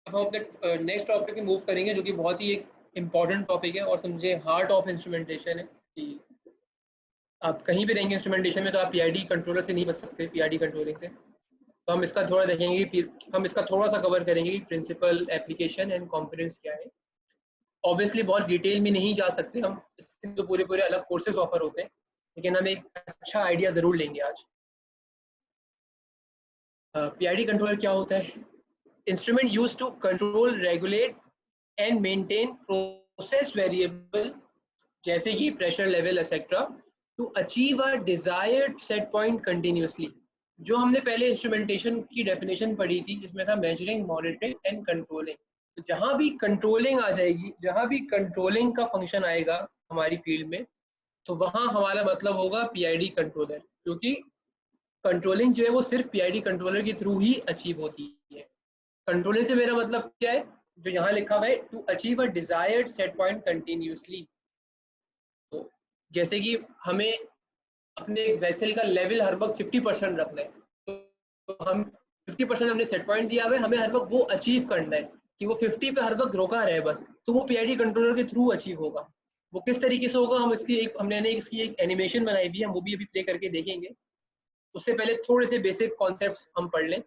अब हम अपने नेक्स्ट टॉपिक में मूव करेंगे, जो कि बहुत ही एक इम्पॉर्टेंट टॉपिक है और समझे हार्ट ऑफ इंस्ट्रूमेंटेशन है कि आप कहीं भी रहेंगे इंस्ट्रूमेंटेशन में तो आप पीआईडी कंट्रोलर से नहीं बच सकते, पीआईडी कंट्रोलिंग से। तो हम इसका थोड़ा देखेंगे कि हम इसका थोड़ा सा कवर करेंगे कि प्रिंसिपल, एप्लीकेशन एंड कंपोनेंट्स क्या है। ऑब्वियसली बहुत डिटेल में नहीं जा सकते हम, इसके तो पूरे पूरे अलग कोर्सेज ऑफर होते हैं, लेकिन हम एक अच्छा आइडिया ज़रूर लेंगे आज। पीआईडी कंट्रोलर क्या होता है? Instrument use to control, regulate and maintain process variable जैसे कि pressure level etcetera to achieve a desired set point continuously. जो हमने पहले इंस्ट्रूमेंटेशन की डेफिनेशन पढ़ी थी जिसमें था मेजरिंग, मॉनिटरिंग एंड कंट्रोलिंग। तो जहां भी कंट्रोलिंग आ जाएगी, जहां भी कंट्रोलिंग का फंक्शन आएगा हमारी फील्ड में, तो वहां हमारा मतलब होगा पीआईडी कंट्रोलर, क्योंकि कंट्रोलिंग जो है वो सिर्फ पीआईडी कंट्रोलर के थ्रू ही अचीव होती है। कंट्रोलिंग से मेरा मतलब क्या है? जो यहाँ लिखा हुआ है, to achieve a desired set point continuously. तो जैसे कि हमें अपने वेसल का लेवल हर वक्त 50% रखना है, तो हम 50% हमने सेट पॉइंट दिया हुआ है, हमें हर वक्त वो अचीव करना है कि वो 50 पे हर वक्त रोका रहे बस। तो वो पीआईडी कंट्रोलर के थ्रू अचीव होगा। वो किस तरीके से होगा, हम इसकी एक हमने इसकी एक एनिमेशन बनाई हुई है, हम वो भी अभी प्ले करके देखेंगे। उससे पहले थोड़े से बेसिक कॉन्सेप्ट्स हम पढ़ लें।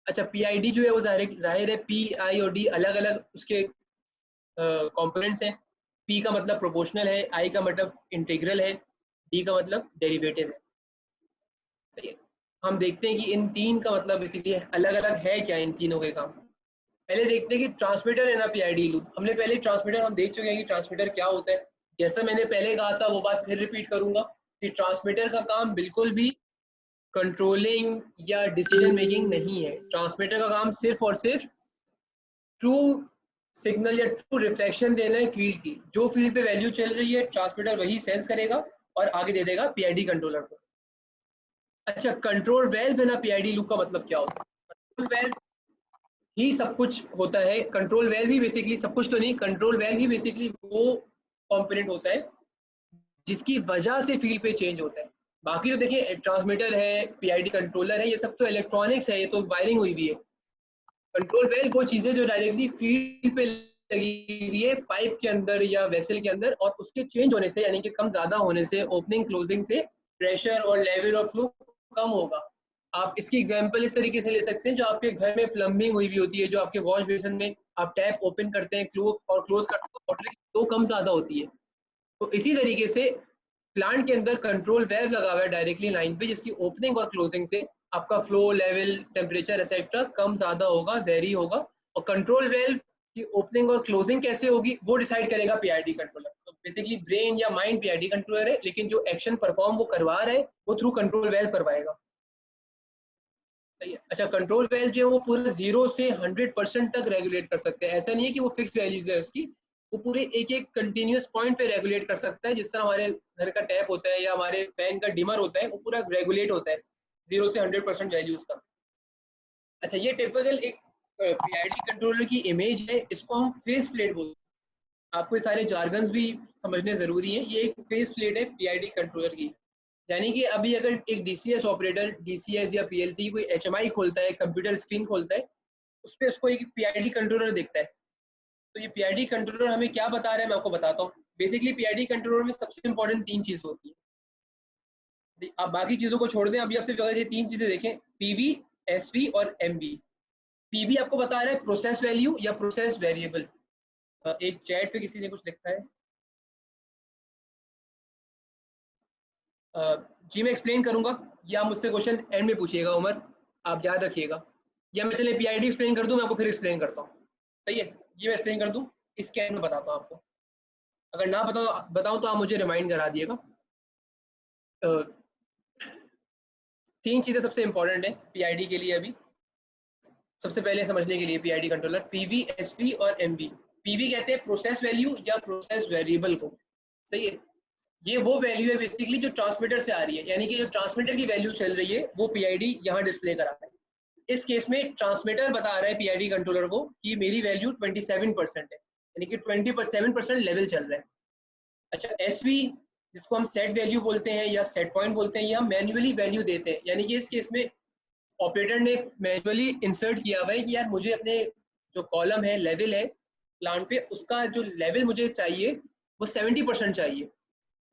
अच्छा, पीआईडी जो है वो जाहिर है पी, आई और डी अलग अलग उसके कंपोनेंट्स हैं। पी का मतलब प्रोपोर्शनल है, आई का मतलब इंटीग्रल है, डी का मतलब डेरिवेटिव है। सही है। हम देखते हैं कि इन तीन का मतलब बेसिकली अलग अलग है क्या, इन तीनों के काम। पहले देखते हैं कि ट्रांसमीटर है ना पीआईडी लूप। हमने पहले ट्रांसमीटर हम देख चुके हैं कि ट्रांसमीटर क्या होता है। जैसा मैंने पहले कहा था वो बात फिर रिपीट करूंगा कि ट्रांसमीटर का काम बिल्कुल भी कंट्रोलिंग या डिसीजन मेकिंग नहीं है। ट्रांसमीटर का काम सिर्फ और सिर्फ ट्रू सिग्नल या ट्रू रिफ्लेक्शन देना है फील्ड की। जो फील्ड पे वैल्यू चल रही है ट्रांसमीटर वही सेंस करेगा और आगे दे देगा पीआईडी कंट्रोलर को। अच्छा, कंट्रोल वेल्व है ना पीआईडी लूप का मतलब क्या होता है? कंट्रोल वेल्व ही सब कुछ होता है। कंट्रोल वेल्व ही बेसिकली सब कुछ तो नहीं, कंट्रोल वेल्व ही बेसिकली वो कंपोनेंट होता है जिसकी वजह से फील्ड पे चेंज होता है। बाकी तो देखिए ट्रांसमीटर है, पीआईडी कंट्रोलर है, ये सब तो इलेक्ट्रॉनिक्स है, ये तो वायरिंग हुई हुई है। कंट्रोल वेल्व वो चीजें जो डायरेक्टली फील्ड पे लगी हुई है, पाइप के अंदर या वेसल के अंदर, और उसके चेंज होने से यानी कि कम ज्यादा होने से, ओपनिंग क्लोजिंग से प्रेशर और लेवल ऑफ फ्लो कम होगा। आप इसकी एग्जांपल इस तरीके से ले सकते हैं, जो आपके घर में प्लम्बिंग हुई हुई होती है, जो आपके वॉश बेसिन में आप टैप ओपन करते हैं और क्लोज करते हैं, वाटर की फ्लो कम ज्यादा होती है। तो इसी तरीके से प्लांट के अंदर कंट्रोल वेल्व लगा हुआ है डायरेक्टली लाइन पे, जिसकी ओपनिंग और क्लोजिंग से आपका फ्लो, लेवल, टेम्परेचर एक्सेट्रा कम ज्यादा होगा, वेरी होगा। और कंट्रोल वेल्व की ओपनिंग और क्लोजिंग कैसे होगी वो डिसाइड करेगा पीआईडी कंट्रोलर। तो बेसिकली ब्रेन या माइंड पीआईडी कंट्रोलर है, लेकिन जो एक्शन परफॉर्म वो करवा रहा है वो थ्रू कंट्रोल वेल्व करवाएगा। अच्छा, कंट्रोल वेल्व जो है वो पूरे 0 से 100% तक रेगुलेट कर सकते हैं। ऐसा नहीं है कि वो फिक्स वैल्यूज है उसकी, वो पूरे एक एक कंटिन्यूस पॉइंट पे रेगुलेट कर सकता है। जिस तरह हमारे घर का टैप होता है या हमारे फैन का डिमर होता है, वो पूरा रेगुलेट होता है 0 से 100% वैल्यूज का। अच्छा, ये टिपिकल एक पीआईडी कंट्रोलर की इमेज है, इसको हम फेस प्लेट बोलते हैं। आपको ये सारे जार्गन्स भी समझने जरूरी है। ये एक फेस प्लेट है पीआईडी कंट्रोलर की। यानी कि अभी अगर एक डीसीएस ऑपरेटर डीसीएस या पीएलसी की कोई एचएमआई खोलता है, कंप्यूटर स्क्रीन खोलता है, उस पर उसको एक पीआईडी कंट्रोलर दिखता है। तो ये पीआईडी कंट्रोलर हमें क्या बता रहा है, मैं आपको बताता हूँ। बेसिकली पीआईडी कंट्रोलर में सबसे इंपॉर्टेंट तीन चीज होती है। आप बाकी चीजों को छोड़ दें, अभी आपसे ये तीन चीजें देखें, पीवी, एसवी और एमवी। पीवी आपको बता रहा है प्रोसेस वैल्यू या प्रोसेस वेरिएबल। एक चैट पे किसी ने कुछ लिखा है, जी मैं एक्सप्लेन करूंगा या मुझसे क्वेश्चन एंड में पूछिएगा उमर, आप याद रखिएगा। या मैं चलिए पीआईडी एक्सप्लेन कर दूं, मैं आपको फिर एक्सप्लेन करता हूँ। सही है, ये मैं एक्सप्लेन कर दूं, इसके एंड में बताता हूँ आपको। अगर ना बताऊं तो आप मुझे रिमाइंड करा दिएगा। तीन चीजें सबसे इंपॉर्टेंट है पीआईडी के लिए अभी। सबसे पहले समझने के लिए पीआईडी कंट्रोलर, पीवी, एसवी और एमवी। पीवी कहते हैं प्रोसेस वैल्यू या प्रोसेस वेरिएबल को। सही है, ये वो वैल्यू है बेसिकली जो ट्रांसमीटर से आ रही है, यानी कि जो ट्रांसमीटर की वैल्यू चल रही है वो पीआईडी यहाँ डिस्प्ले करा रहा है। इस केस में ट्रांसमीटर बता रहा है पीआईडी कंट्रोलर को कि मेरी वैल्यू 27% है, यानी कि 27% लेवल चल रहा है। अच्छा, एसवी जिसको हम सेट वैल्यू बोलते हैं या सेट पॉइंट बोलते हैं, ये हम मैन्युअली वैल्यू देते हैं। यानी कि इस केस में ऑपरेटर ने मैन्युअली इंसर्ट किया हुआ है कि यार मुझे अपने जो कॉलम है लेवल है प्लांट पे, उसका जो लेवल मुझे चाहिए वो 70% चाहिए।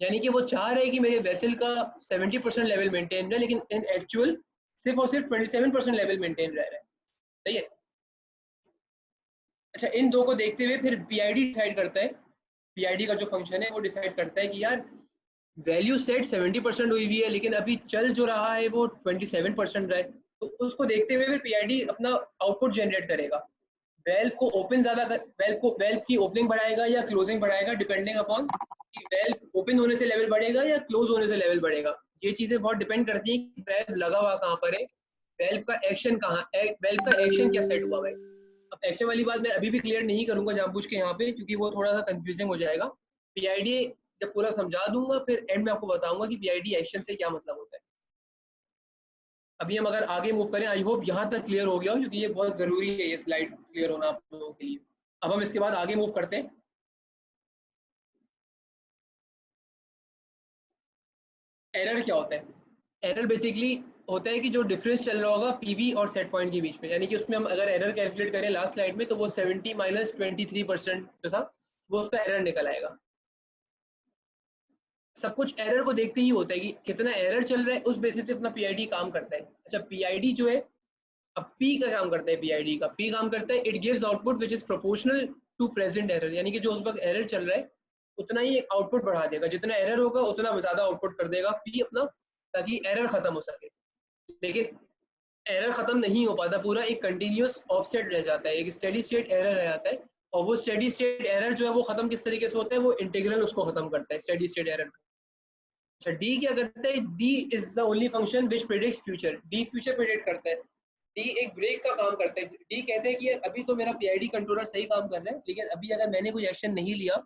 यानी कि वो चाह रहे हैं कि मेरे वेसल का 70% लेवल मेंटेन रहे, लेकिन इन एक्चुअल सिर्फ और सिर्फ 27% लेवल मेंटेन रह रहा है। सही है। अच्छा, इन दो को देखते हुए फिर पीआईडी डिसाइड करता है, पीआईडी का जो फंक्शन है वो डिसाइड करता है कि यार वैल्यू सेट 70% हुई हुई है, लेकिन अभी चल जो रहा है वो 27% रहा है, तो उसको देखते हुए फिर पीआईडी अपना आउटपुट जनरेट करेगा। वेल्व को ओपन ज्यादा वेल्व की ओपनिंग बढ़ाएगा या क्लोजिंग बढ़ाएगा, डिपेंडिंग अपॉन कि वेल्व ओपन होने से लेवल बढ़ेगा या क्लोज होने से लेवल बढ़ेगा। ये चीजें बहुत डिपेंड करती हैं कि वेल्व लगा हुआ कहाँ पर है, वेल्व का एक्शन कहाँ, वेल्व का एक्शन क्या सेट हुआ है। अब एक्शन वाली बात मैं अभी भी क्लियर नहीं करूंगा जानबूझ के यहाँ पे, क्योंकि वो थोड़ा सा कंफ्यूजिंग हो जाएगा। पीआईडी जब पूरा समझा दूंगा फिर एंड में आपको बताऊंगा कि पीआईडी एक्शन से क्या मतलब होता है। अभी हम अगर आगे मूव करें, आई होप यहाँ तक क्लियर हो गया हो, क्योंकि ये बहुत जरूरी है ये स्लाइड क्लियर होना आप लोगों के लिए। अब हम इसके बाद आगे मूव करते हैं। एरर क्या होता है? एरर बेसिकली होता है कि जो डिफरेंस चल रहा होगा पीवी और सेट पॉइंट के बीच में, यानी कि उसमें हम अगर एरर कैलकुलेट करें लास्ट स्लाइड में, तो वो 70 माइनस 23% जो था वो उसका एरर निकल आएगा। सब कुछ एरर को देखते ही होता है कि कितना एरर चल रहा है, उस बेसिस पे अपना पीआईडी काम करता है। अच्छा, पीआईडी जो है, अब पी का काम करता है, पीआईडी का पी काम करता है it gives output which is proportional to present error, यानी कि जो उस वक्त एरर चल रहा है उतना ही आउटपुट बढ़ा देगा, जितना एरर होगा उतना ज्यादा आउटपुट कर देगा पी अपना, ताकि एरर खत्म हो सके। लेकिन एरर खत्म नहीं हो पाता, पूरा एक कंटिन्यूअस ऑफसेट रह जाता है, एक स्टेडी स्टेट एरर रह जाता है। और वो स्टेडी स्टेट एरर जो है वो खत्म किस तरीके से होता है, वो इंटीग्रल उसको खत्म करता है स्टेडी स्टेट एरर। अच्छा, डी क्या करता है? D is the only function which predicts future. D future predict करता है। डी एक ब्रेक का काम करता है। डी कहते हैं कि अभी तो मेरा पीआईडी कंट्रोलर सही काम कर रहा है, लेकिन अभी अगर मैंने कोई एक्शन नहीं लिया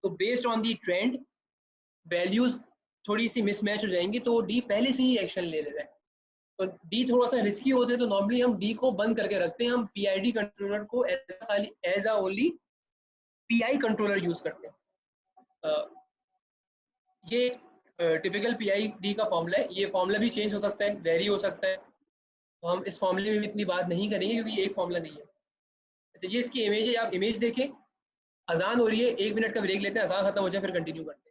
तो based on the trend values थोड़ी सी मिसमैच हो जाएंगी, तो डी पहले से ही एक्शन ले लेता है। तो डी थोड़ा सा रिस्की होते हैं, तो नॉर्मली हम डी को बंद करके रखते हैं, हम पीआईडी कंट्रोलर को खाली as a only PI controller use करते हैं। ये टिपिकल पीआईडी का फॉर्मूला है। ये फॉर्मूला भी चेंज हो सकता है, वेरी हो सकता है, तो हम इस फॉर्मूले में भी इतनी बात नहीं करेंगे क्योंकि ये एक फॉर्मूला नहीं है। अच्छा, ये इसकी इमेज है, आप इमेज देखें। अजान हो रही है, 1 मिनट का ब्रेक लेते हैं, अजान खत्म हो जाए फिर कंटिन्यू करते हैं।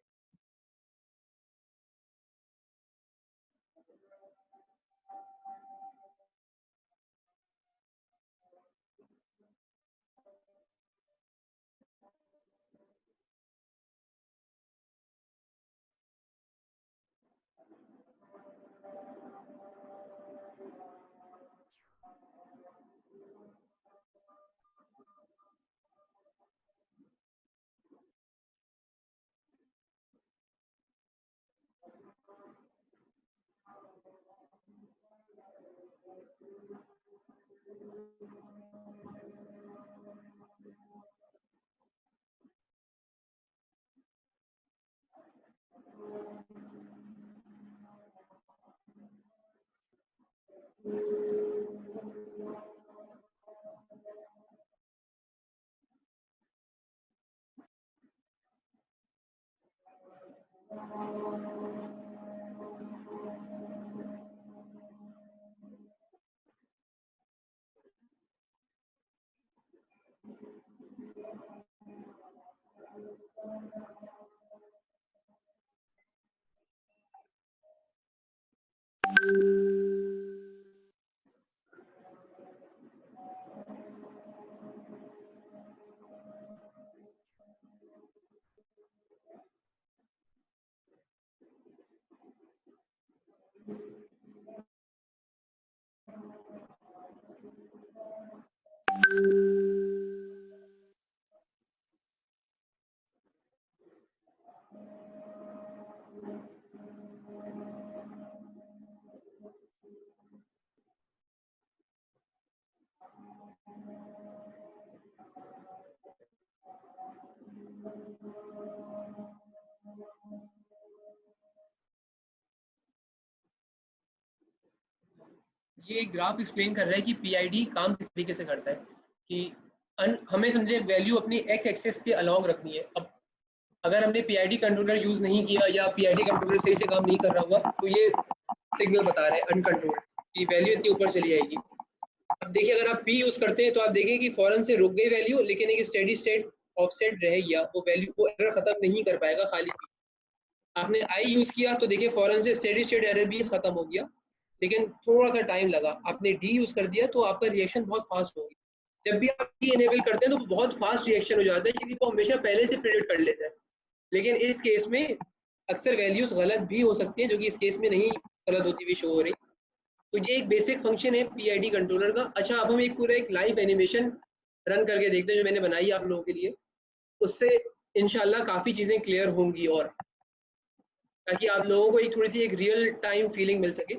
ये ग्राफ एक्सप्लेन कर रहा है कि पीआईडी काम किस तरीके से करता है, कि हमें समझे वैल्यू अपनी एक्स एक्सेस के अलॉन्ग रखनी है। अब अगर हमने पीआईडी कंट्रोलर यूज नहीं किया या पीआईडी कंट्रोलर सही से काम नहीं कर रहा हुआ, तो ये सिग्नल बता रहे हैं अनकंट्रोल्ड, कि वैल्यू इतनी ऊपर चली जाएगी। अब देखिए अगर आप P यूज करते हैं तो आप देखें कि फौरन से रुक गई वैल्यू, लेकिन एक स्टेडी स्टेट ऑफसेट रह गया, वो वैल्यू को एरर खत्म नहीं कर पाएगा खाली P। आपने I यूज किया तो देखिए फौरन से स्टेडी स्टेट एरर भी खत्म हो गया, लेकिन थोड़ा सा टाइम लगा। आपने D यूज कर दिया तो आपका रिएक्शन बहुत फास्ट हो गया। जब भी आप D इनेबल करते हैं तो बहुत फास्ट रिएक्शन हो जाता है, क्योंकि वो हमेशा पहले से प्रेडिक्ट कर लेता है। लेकिन इस केस में अक्सर वैल्यूज गलत भी हो सकती हैं, जो कि इस केस में नहीं गलत होती हुई शो हो रही। तो ये एक बेसिक फंक्शन है PID कंट्रोलर का। अच्छा, अब हम एक पूरा एक लाइव एनिमेशन रन करके देखते हैं जो मैंने बनाई आप लोगों के लिए। उससे इंशाल्लाह काफ़ी चीज़ें क्लियर होंगी, और ताकि आप लोगों को एक थोड़ी सी एक रियल टाइम फीलिंग मिल सके।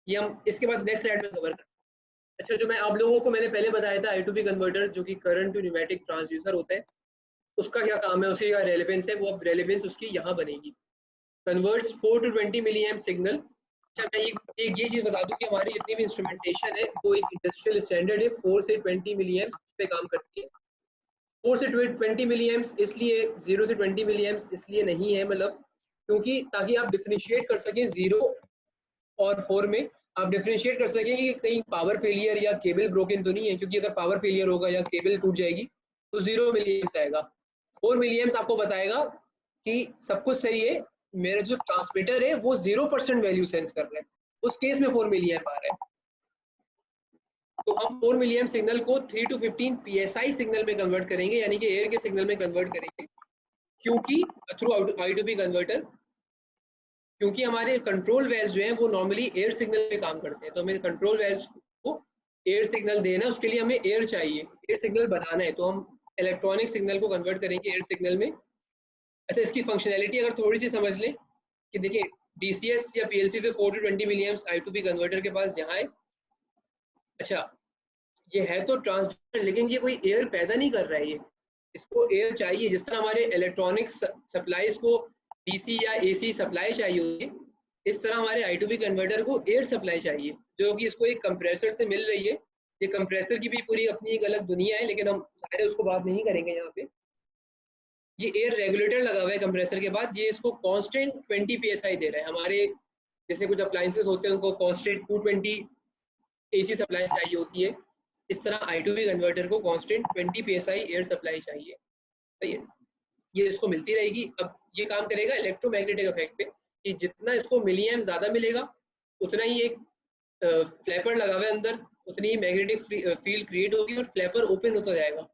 ये हम इसके बाद नेक्स्ट स्लाइड में कवर करें। अच्छा, जो मैं आप लोगों को मैंने पहले बताया था I2P कन्वर्टर, जो कि करंट टू न्यूमेटिक ट्रांसड्यूसर होता है, उसका क्या काम है, उसकी क्या रेलेवेंस है, वो अब रेलेवेंस उसकी यहाँ बनेगी। Converts 4 to 20 milli amp signal. अच्छा, मैं एक ये चीज़ बता दूं कि हमारी जितनी भी इंस्ट्रूमेंटेशन है वो एक इंडस्ट्रियल स्टैंडर्ड है, 4 से 20 मिली एम्प पे काम करती है। 4 से 20 मिली एम्प्स इसलिए, 0 से 20 मिली एम्प्स इसलिए नहीं है, मतलब क्योंकि ताकि आप डिफरेंशिएट कर सकें 0 और 4 में, आप डिफरेंशिएट कर सकें कि कहीं पावर फेलियर या केबल ब्रोकन तो नहीं है, क्योंकि अगर पावर फेलियर होगा या केबल टूट जाएगी तो 0 मिली एम्प्स आएगा। 4 मिली एम्प्स आपको बताएगा कि सब कुछ सही है, मेरा जो ट्रांसमीटर है वो 0% वैल्यू सेंस कर रहा है, उस केस में 4 मिली एम्प आ रहा है। तो हम 4 मिली एम्प सिग्नल को 3 टू 15 PSI सिग्नल में कन्वर्ट करेंगे, यानी कि एयर के सिग्नल में कन्वर्ट करेंगे, क्योंकि थ्रू I2P कन्वर्टर, क्योंकि हमारे कंट्रोल वेल्स जो हैं वो नॉर्मली एयर सिग्नल पे काम करते हैं। तो हमें कंट्रोल वेल्स को एयर सिग्नल देना है, उसके लिए हमें एयर चाहिए, एयर सिग्नल बनाना है, तो हम इलेक्ट्रॉनिक सिग्नल को कन्वर्ट करेंगे एयर सिग्नल में। अच्छा, इसकी फंक्शनैलिटी अगर थोड़ी सी समझ लें कि देखिए DCS या PLC से 4 to 20 milli amps I2P converter के पास यहाँ है। अच्छा, ये है तो ट्रांसड्यूसर, लेकिन ये कोई एयर पैदा नहीं कर रहा है, ये इसको एयर चाहिए। जिस तरह हमारे इलेक्ट्रॉनिक सप्लाईज को DC या AC सप्लाई चाहिए होगी, इस तरह हमारे I2P कन्वर्टर को एयर सप्लाई चाहिए, जो कि इसको एक कंप्रेसर से मिल रही है। ये कंप्रेसर की भी पूरी अपनी एक अलग दुनिया है, लेकिन हम सारे उसको बात नहीं करेंगे यहाँ पे। ये एयर रेगुलेटर लगा हुआ है कंप्रेसर के बाद, ये इसको कांस्टेंट 20 PSI दे रहा है। हमारे जैसे कुछ अप्लायंसेस होते हैं उनको कांस्टेंट 220 AC सप्लाई चाहिए होती है, इस तरह I2P कन्वर्टर को कांस्टेंट 20 PSI एयर सप्लाई चाहिए। सही है, ये इसको मिलती रहेगी। अब ये काम करेगा इलेक्ट्रोमैग्नेटिक इफेक्ट पे, कि जितना इसको मिली एम्प ज़्यादा मिलेगा, उतना ही एक फ्लैपर लगा हुआ है अंदर, उतनी ही मैग्नेटिक फील्ड क्रिएट होगी और फ्लैपर ओपन होता जाएगा।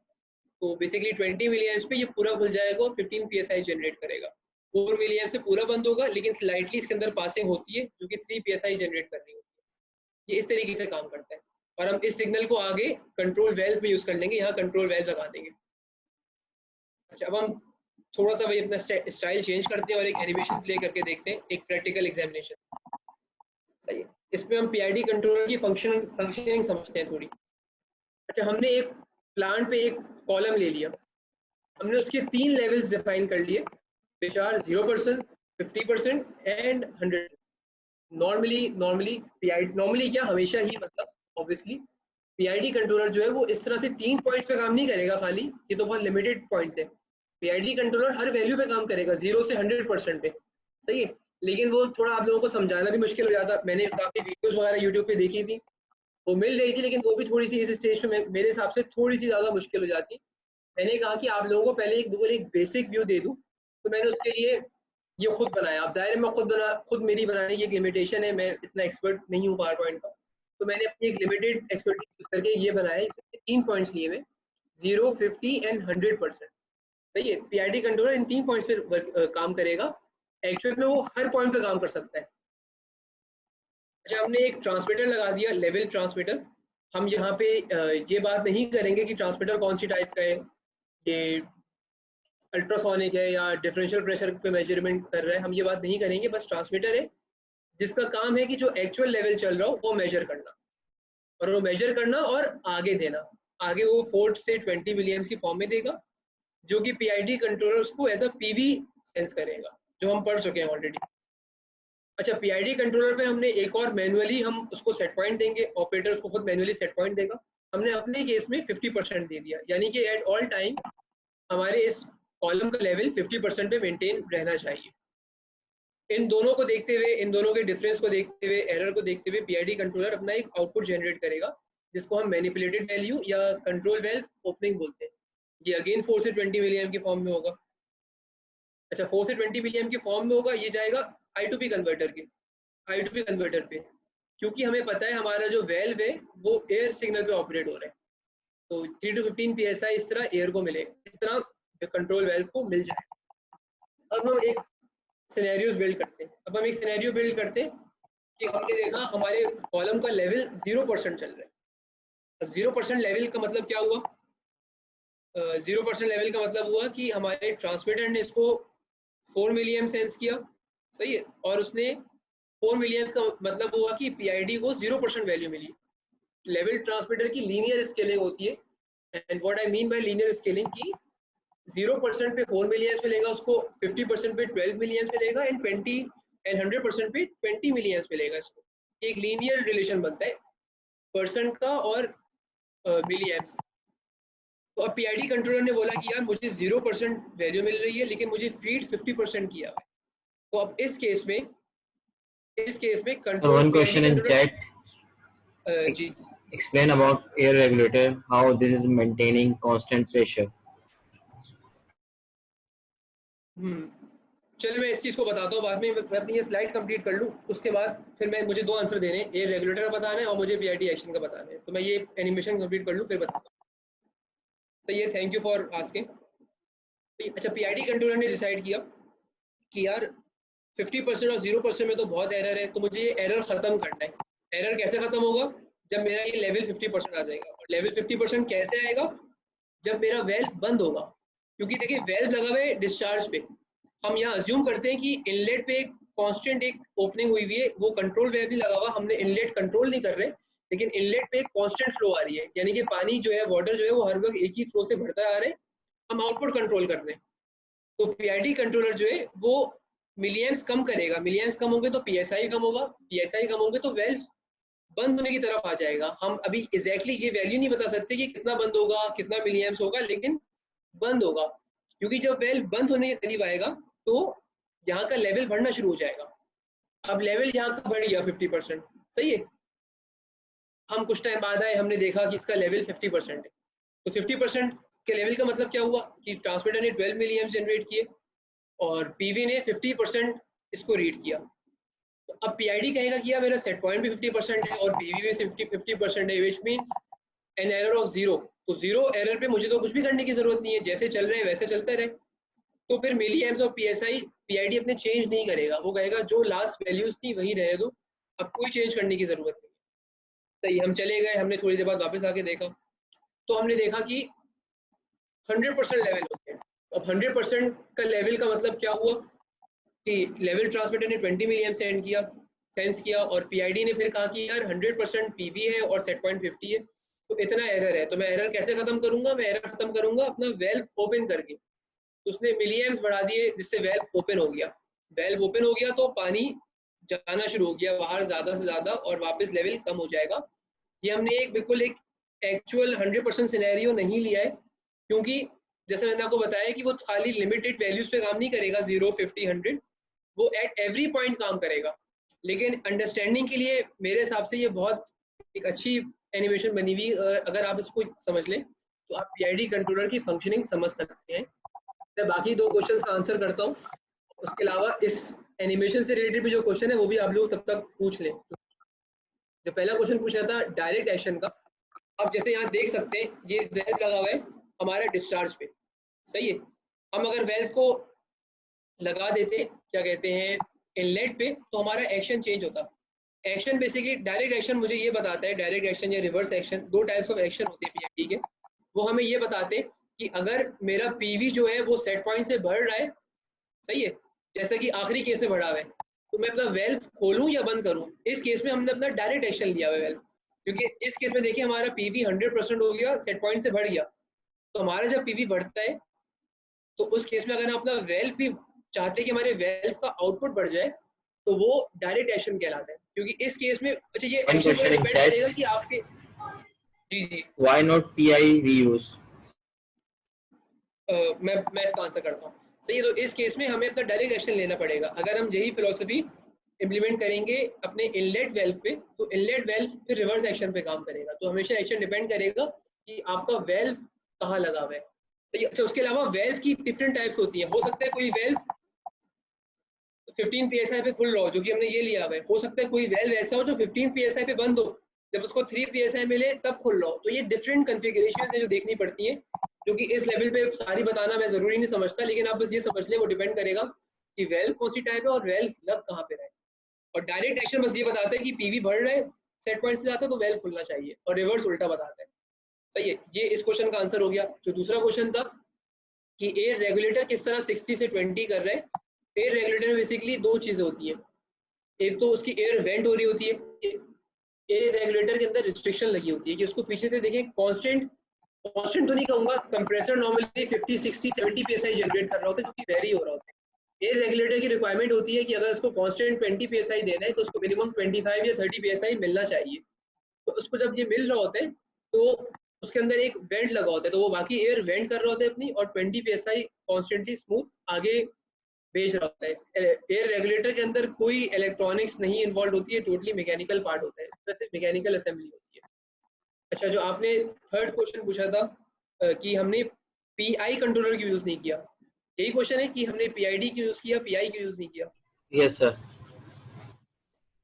तो बेसिकली 20 मिली एम्प्स पे ये पूरा खुल जाएगा और 15 PSI जनरेट करेगा। 4 मिली एम्प से पूरा बंद होगा, लेकिन स्लाइटली इसके अंदर पासिंग होती है जो कि 3 PSI जनरेट करनी होती है। ये इस तरीके से काम करता है, और हम इस सिग्नल को आगे कंट्रोल वेल्व में यूज कर लेंगे, यहाँ कंट्रोल वेल्व लगा देंगे। अच्छा, अब हम थोड़ा सा भाई अपना स्टाइल चेंज करते हैं और एक एनिमेशन प्ले करके देखते हैं, एक प्रैक्टिकल एग्जामिनेशन। सही है, इसमें हम PID कंट्रोलर की फंक्शनिंग समझते हैं थोड़ी। अच्छा, हमने एक प्लांट पे एक कॉलम ले लिया, हमने उसके 3 लेवल्स डिफाइन कर लिए, विच आर 0%, 50% एंड 100। नॉर्मली क्या, हमेशा ही, मतलब ऑब्वियसली PID कंट्रोलर जो है वो इस तरह से 3 पॉइंट्स पे काम नहीं करेगा खाली, ये तो बहुत लिमिटेड पॉइंट्स है। PID कंट्रोलर हर वैल्यू पे काम करेगा 0 से 100% पे। सही है, लेकिन वो थोड़ा आप लोगों को समझाना भी मुश्किल हो जाता। मैंने काफ़ी वीडियोस वगैरह यूट्यूब पे देखी थी, वो मिल रही थी, लेकिन वो भी थोड़ी सी इस स्टेज पे मेरे हिसाब से थोड़ी सी ज़्यादा मुश्किल हो जाती। मैंने कहा कि आप लोगों को पहले एक बेसिक व्यू दे दूं, तो मैंने उसके लिए ये खुद बनाया। अब जाहिर है मैं खुद मेरी बनाने की एक लिमिटेशन है, मैं इतना एक्सपर्ट नहीं हूँ पावर पॉइंट का, तो मैंने अपनी एक लिमिटेड एक्सपर्टीज यूज करके ये बनाया। इसमें 3 पॉइंट्स लिए हुए, 0, 50 एंड 100%। सही है, PID कंट्रोलर इन 3 पॉइंट्स पे काम करेगा। एक्चुअल में वो हर पॉइंट पे काम कर सकता है। अच्छा, हमने एक ट्रांसमीटर लगा दिया, लेवल ट्रांसमीटर। हम यहाँ पे ये बात नहीं करेंगे कि ट्रांसमीटर कौन सी टाइप का है, ये अल्ट्रासोनिक है या डिफरेंशियल प्रेशर पे मेजरमेंट कर रहा है, हम ये बात नहीं करेंगे। बस ट्रांसमीटर है जिसका काम है कि जो एक्चुअल लेवल चल रहा हो वो मेजर करना, और वो मेजर करना और आगे देना। आगे वो 4 से 20 मिलियम्स की फॉर्म में देगा, जो कि PID कंट्रोलर उसको एज अ PV सेंस करेगा, जो हम पढ़ चुके हैं ऑलरेडी। अच्छा, PID कंट्रोलर पे हमने एक और मैनुअली हम उसको सेट पॉइंट देंगे, ऑपरेटर उसको खुद मैनुअली सेट पॉइंट देगा। हमने अपने केस में 50% दे दिया, यानी कि एट ऑल टाइम हमारे इस कॉलम का लेवल 50% पे मेंटेन रहना चाहिए। इन दोनों को देखते हुए, इन दोनों के डिफरेंस को देखते हुए, एरर को देखते हुए PID कंट्रोलर अपना एक आउटपुट जनरेट करेगा, जिसको हम मैनिपुलेटेड वैल्यू या कंट्रोल वेल्व ओपनिंग बोलते हैं। ये अगेन 4 से 20 मिलियन की फॉर्म में होगा। अच्छा 4 से 20 मिलियन की फॉर्म में होगा, ये जाएगा I2P कन्वर्टर के, I2P कन्वर्टर पे, क्योंकि हमें पता है हमारा जो वेल्व है वो एयर सिग्नल पे ऑपरेट हो रहा है, तो 3 to 15 psi इस तरह एयर को मिलेगा, इस तरह कंट्रोल वेल्व को मिल जाए। अब हम एक सिनेरियोस बिल्ड करते हैं। अब हम एक सिनेरियो बिल्ड करते हैं कि हमने देखा हमारे कॉलम का लेवल 0% चल रहा है। अब 0% लेवल का मतलब क्या हुआ? 0% लेवल का मतलब हुआ कि हमारे ट्रांसमीटर ने इसको 4 मिलियन सेंस किया, सही है, और उसने 4 मिलियन का मतलब हुआ कि PID को 0% वैल्यू मिली। लेवल ट्रांसमीटर की लीनियर स्केलिंग होती है, and what I mean by linear scaling की 0% पे 4 मिलियन मिलेगा, उसको 50% पे 12 मिलियन मिलेगा, एंड 100% पे 20 मिलियन मिलेगा। इसको एक लीनियर रिलेशन बनता है परसेंट का और मिलियंस। तो अब PID कंट्रोलर ने बोला कि यार मुझे 0% वैल्यू मिल रही है लेकिन मुझे फीड 50% किया है। तो अब इस केस में control one question in chat. जी Explain about air regulator, how this is maintaining constant pressure. चलो मैं इस चीज़ को बताता हूँ बाद में। मैं अपनी ये स्लाइड कंप्लीट कर लूँ, उसके बाद फिर मैं मुझे 2 आंसर देने हैं, एयर रेगुलेटर का बताना है और मुझे PID एक्शन का बताना है। तो मैं ये एनिमेशन कंप्लीट कर लूँ फिर बताता हूँ। सही है, थैंक यू फॉर आस्किंग। अच्छा PID कंट्रोलर ने डिसाइड किया कि यार 50% और 0% में तो बहुत एरर है, तो मुझे ये एरर खत्म करना है। एरर कैसे खत्म होगा? जब मेरा ये लेवल 50% आ जाएगा। और लेवल 50% कैसे आएगा? जब मेरा वेल्व बंद होगा, क्योंकि देखिए वेल्व लगा हुआ है डिस्चार्ज पे। हम यहाँ अज्यूम करते हैं कि इनलेट पे एक कांस्टेंट एक ओपनिंग हुई हुई है, वो कंट्रोल वेल्व ही लगा हुआ, हमने इनलेट कंट्रोल नहीं कर रहे, लेकिन इनलेट पे एक कांस्टेंट फ्लो आ रही है, यानी कि पानी जो है, वाटर जो है, वो हर वक्त एक ही फ्लो से बढ़ता आ रहा है, हम आउटपुट कंट्रोल कर रहे हैं। तो PID कंट्रोलर जो है वो मिलियंस कम करेगा, मिलियंस कम होंगे तो PSI कम होगा, PSI कम होंगे तो वेल्व बंद होने की तरफ आ जाएगा। हम अभी एग्जैक्टली ये वैल्यू नहीं बता सकते कि कितना बंद होगा, कितना मिलियंस होगा, लेकिन बंद होगा, क्योंकि जब वेल्व बंद होने के करीब आएगा तो यहाँ का लेवल बढ़ना शुरू हो जाएगा। अब लेवल यहाँ का बढ़ गया 50%, सही है। हम कुछ टाइम बाद आए, हमने देखा कि इसका लेवल 50% है। तो 50% के लेवल का मतलब क्या हुआ कि ट्रांसमीटर ने 12 मिलियन जनरेट किए और PV ने 50% इसको रीड किया। तो अब PID कहेगा कि यार मेरा सेट पॉइंट भी 50% है और PV भी 50% है, which means an error of 0। तो 0 एरर पे मुझे तो कुछ भी करने की जरूरत नहीं है, जैसे चल रहे हैं वैसे चलते रहे। तो फिर मिलीएम्प्स और PID अपने चेंज नहीं करेगा, वो कहेगा जो लास्ट वैल्यूज थी वही रहे दो, अब कोई चेंज करने की जरूरत नहीं। सही, हम चले गए, हमने थोड़ी देर बाद वापस आके देखा, तो हमने देखा कि 100% लेवल हो गया। अब 100% का लेवल का मतलब क्या हुआ कि लेवल ट्रांसमीटर ने 20 मिलियन सेंस किया और PID ने फिर कहा कि यार 100% PV है और सेट पॉइंट 50 है, तो इतना एरर है। तो मैं एरर कैसे खत्म करूंगा? मैं एरर खत्म करूंगा अपना वेल्व ओपन करके। तो उसने मिलियम्स बढ़ा दिए जिससे वेल्व ओपन हो गया। वेल्व ओपन हो गया तो पानी जाना शुरू हो गया बाहर ज़्यादा से ज़्यादा और वापस लेवल कम हो जाएगा। ये हमने बिल्कुल एक एक्चुअल 100% सिनेरियो नहीं लिया है, क्योंकि जैसे मैंने आपको बताया कि वो खाली लिमिटेड वैल्यूज पे काम नहीं करेगा, 0, 50, 100, वो एट एवरी पॉइंट काम करेगा। लेकिन अंडरस्टैंडिंग के लिए मेरे हिसाब से ये बहुत एक अच्छी एनिमेशन बनी हुई, अगर आप इसको समझ लें तो आप PID कंट्रोलर की फंक्शनिंग समझ सकते हैं। मैं बाकी 2 क्वेश्चंस का आंसर करता हूँ, उसके अलावा इस एनिमेशन से रिलेटेड भी जो क्वेश्चन है वो भी आप लोग तब तक पूछ लें। जो पहला क्वेश्चन पूछा था डायरेक्ट एक्शन का, आप जैसे यहाँ देख सकते हैं ये वेल्व लगा हुआ है हमारा डिस्चार्ज पे, सही है। हम अगर वेल्व को लगा देते क्या कहते हैं इनलेट पे, तो हमारा एक्शन चेंज होता। एक्शन बेसिकली डायरेक्ट एक्शन मुझे ये बताता है, डायरेक्ट एक्शन या reverse action, 2 types of action होते हैं PID के। वो हमें ये बताते कि अगर मेरा PV जो है वो सेट पॉइंट से बढ़ रहा है, सही है, जैसा कि आखिरी केस में बढ़ा हुआ है, तो मैं अपना वेल्व खोलूं या बंद करूं। इस केस में हमने अपना डायरेक्ट एक्शन लिया हुआ है वेल्व, क्योंकि इस केस में देखिए हमारा PV 100% हो गया, सेट पॉइंट से बढ़ गया। तो हमारा जब PV बढ़ता है तो उस केस में अगर हम अपना वेल्व भी चाहते हैं कि हमारे वेल्व का आउटपुट बढ़ जाए, तो वो डायरेक्ट एक्शन कहलाता है। क्योंकि इस केस में अच्छा ये One एक्शन पूरा question in डिपेंड chat. करेगा कि आपके जी जी Why not PI reuse? मैं इसका आंसर करता हूँ। सही है, तो इस केस में हमें अपना डायरेक्ट एक्शन लेना पड़ेगा। अगर हम यही फिलोसफी इम्प्लीमेंट करेंगे अपने इनलेट वेल्व पे, तो इनलेट वेल्व फिर रिवर्स एक्शन पे काम करेगा। तो हमेशा एक्शन डिपेंड करेगा कि आपका वेल्व कहाँ लगा हुआ है। सही है। अच्छा, उसके अलावा वेल्व की डिफरेंट टाइप्स होती है। हो सकता है कोई वेल्व 15 psi पे खुल रहा हो, जो कि हमने ये लिया हुआ है। हो सकता है कोई वेल्व ऐसा हो जो 15 psi पे बंद हो, जब उसको 3 psi मिले तब खुल रहा हो। तो ये डिफरेंट कॉन्फ़िगरेशंस है जो देखनी पड़ती हैं, जो कि इस लेवल पे सारी बताना मैं जरूरी नहीं समझता, लेकिन आप बस ये समझ ले वो डिपेंड करेगा कि वेल्व कौन सी टाइप है और वेल्व लग कहाँ पे रहे। और डायरेक्ट एक्शन बस ये बताता है कि पीवी बढ़ रहा है, सेट पॉइंट से जाता है तो वेल्व खुलना चाहिए, और रिवर्स उल्टा बताता है। सही है, ये इस क्वेश्चन का आंसर हो गया। जो दूसरा क्वेश्चन था कि एयर रेगुलेटर किस तरह 60 से 20 कर रहे हैं। एयर रेगुलेटर में बेसिकली दो चीजें होती है। एक तो उसकी एयर वेंट हो रही होती है, एयर रेगुलेटर के अंदर रिस्ट्रिक्शन लगी होती है कि उसको पीछे से देखें कांस्टेंट, कांस्टेंट तो नहीं कहूंगा, कंप्रेसर नॉर्मली 50 60 70 psi जनरेट कर रहा होता है, जो कि वेरी हो रहा होता है। एयर रेगुलेटर की रिक्वायरमेंट होती है कि अगर उसको कांस्टेंट 20 psi देना है तो उसको मिनिमम 25 या 30 psi मिलना चाहिए। तो उसको जब ये मिल रहा होता है तो उसके अंदर एक वेंट लगा होता है, तो वो बाकी एयर वेंट कर रहा होता है अपनी, और 20 psi कॉन्स्टेंटली स्मूथ आगे भेज रहा होता है। एयर रेगुलेटर के अंदर कोई इलेक्ट्रॉनिक्स नहीं इन्वॉल्व होती है, टोटली मैकेनिकल पार्ट होता है, इस तरह से मैकेनिकल असेंबली होती है। अच्छा, जो आपने थर्ड क्वेश्चन पूछा था कि हमने पीआई कंट्रोलर क्यों यूज नहीं किया, यही क्वेश्चन है कि हमने पीआईडी क्यों यूज किया, पीआई क्यों यूज नहीं किया। Yes sir.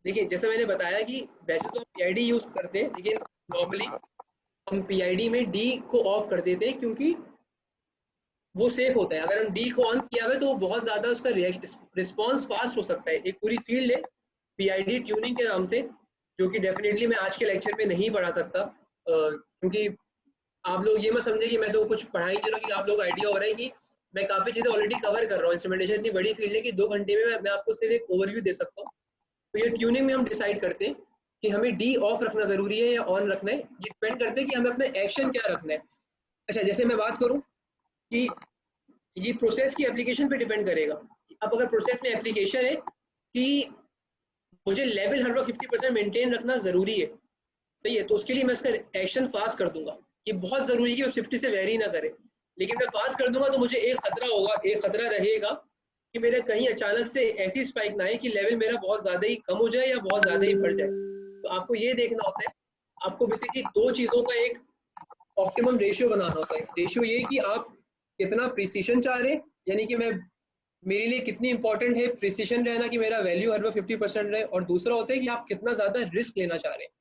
देखिए, जैसे मैंने बताया कि वैसे तो हम पीआईडी यूज करते हैं, लेकिन नॉर्मली हम पीआईडी में डी को ऑफ कर देते हैं क्योंकि वो सेफ होता है। अगर हम डी को ऑन किया हुआ है तो वो बहुत ज्यादा उसका रिस्पॉन्स फास्ट हो सकता है। एक पूरी फील्ड है पीआईडी ट्यूनिंग के नाम से, जो कि डेफिनेटली मैं आज के लेक्चर में नहीं पढ़ा सकता, क्योंकि आप लोग ये मत समझे कि मैं तो कुछ पढ़ा ही दे रहा हूँ, कि आप लोग आइडिया हो रहा है कि मैं काफी चीजें ऑलरेडी कवर कर रहा हूँ। इंस्ट्रूमेंटेशन इतनी बड़ी फील्ड है कि 2 घंटे में मैं आपको सिर्फ एक ओवरव्यू दे सकता हूँ। तो ये ट्यूनिंग में हम डिसाइड करते हैं कि हमें डी ऑफ रखना जरूरी है या ऑन रखना है। ये डिपेंड करते हैं कि हमें अपना एक्शन क्या रखना है। अच्छा, जैसे मैं बात करूँ कि ये प्रोसेस की एप्लीकेशन पे डिपेंड करेगा। अब अगर प्रोसेस में एप्लीकेशन है कि मुझे लेवल हर वक्त 50% मेंटेन रखना जरूरी है, सही है, तो उसके लिए मैं इसका एक्शन फास्ट कर दूंगा। ये बहुत जरूरी है कि वो 50 से वेरी ना करे, लेकिन मैं फास्ट कर दूंगा तो मुझे एक खतरा होगा, एक खतरा रहेगा कि मेरे कहीं अचानक से ऐसी स्पाइक ना आए कि लेवल मेरा बहुत ज्यादा ही कम हो जाए या बहुत ज्यादा ही बढ़ जाए। तो आपको ये देखना होता है, आपको बेसिकली दो चीजों का एक ऑप्टिमम रेशियो बनाना होता है। रेशियो ये कि आप कितना प्रिसीशन चाह रहे हैं, यानी कि मैं, मेरे लिए कितनी इंपॉर्टेंट है प्रिसीशन रहना कि मेरा वैल्यू हर वक्त 50% रहे, और दूसरा होता है कि आप कितना ज्यादा रिस्क लेना चाह रहे हैं।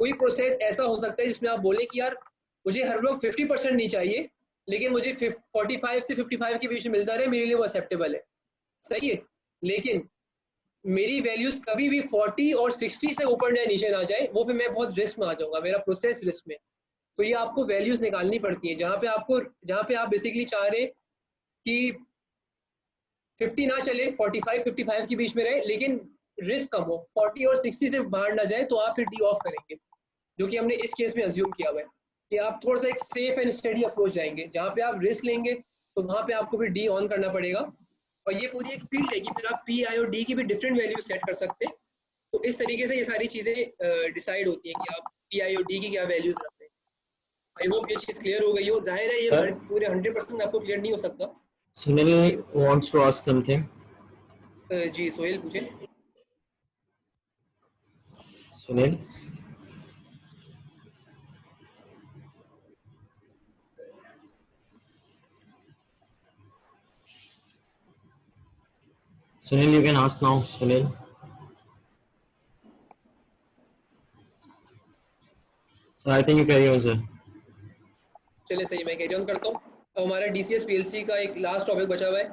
कोई प्रोसेस ऐसा हो सकता है जिसमें आप बोले कि यार मुझे हर वक्त 50% नहीं चाहिए, लेकिन मुझे 45 से 55 के बीच में मिलता रहे, मेरे लिए वो एक्सेप्टेबल है, सही है। लेकिन मेरी वैल्यूज कभी भी 40 और 60 से ऊपर या नीचे ना जाए, वो फिर मैं बहुत रिस्क में आ जाऊंगा, मेरा प्रोसेस रिस्क में। तो ये आपको वैल्यूज निकालनी पड़ती है जहाँ पे आप बेसिकली चाह रहे हैं कि 50 ना चले, 45 55 के बीच में रहे, लेकिन रिस्क कम हो, 40 और 60 से बाहर ना जाए, तो आप फिर डी ऑफ करेंगे, जो कि हमने इस केस में अज्यूम किया हुआ है कि आप थोड़ा सा एक सेफ एंड स्टडी अप्रोच जाएंगे। जहाँ पे आप रिस्क लेंगे तो वहाँ पे आपको फिर डी ऑन करना पड़ेगा, और ये पूरी एक फील्ड है कि फिर आप पी आई और डी की भी डिफरेंट वैल्यू सेट कर सकते हैं। तो इस तरीके से ये सारी चीजें डिसाइड होती हैं कि आप पी आई और डी की क्या वैल्यूज रखते हैं। आई होप ये चीज क्लियर हो गई हो। जाहिर है ये सर पूरे 100% आपको क्लियर नहीं हो सकता। Sunil wants to ask something. जी सोहेल पूछे। Sunil. Sunil, you can ask now. Sunil. So I think you carry on, sir. चलिए सही, मैं कैरी ऑन करता हूँ। अब हमारा डीसीएस पीएलसी का एक लास्ट टॉपिक बचा हुआ है,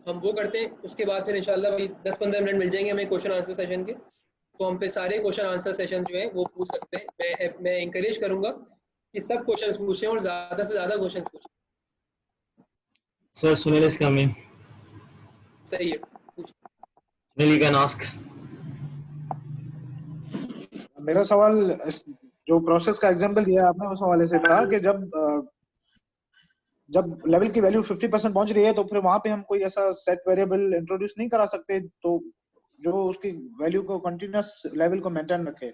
हम वो करते हैं। उसके बाद फिर इंशाल्लाह भाई 10-15 मिनट मिल जाएंगे हमें क्वेश्चन आंसर सेशन के, तो हम फिर सारे क्वेश्चन आंसर सेशन जो है वो पूछ सकते हैं। मैं इंकरेज करूंगा कि सब क्वेश्चंस पूछें और ज़्यादा से ज़्यादा क्वेश्चंस पूछें। Sir, Sunil is coming. सही है, पूछ। Sunil, you can ask. मेरा सवाल जो प्रोसेस का एग्जांपल दिया आपने उस हवाले से था कि जब लेवल की वैल्यू 50% पहुंच रही है तो फिर वहां पे हम कोई ऐसा सेट वेरिएबल इंट्रोड्यूस नहीं करा सकते तो जो उसकी वैल्यू को कंटिन्यूअस लेवल को मेंटेन रखे।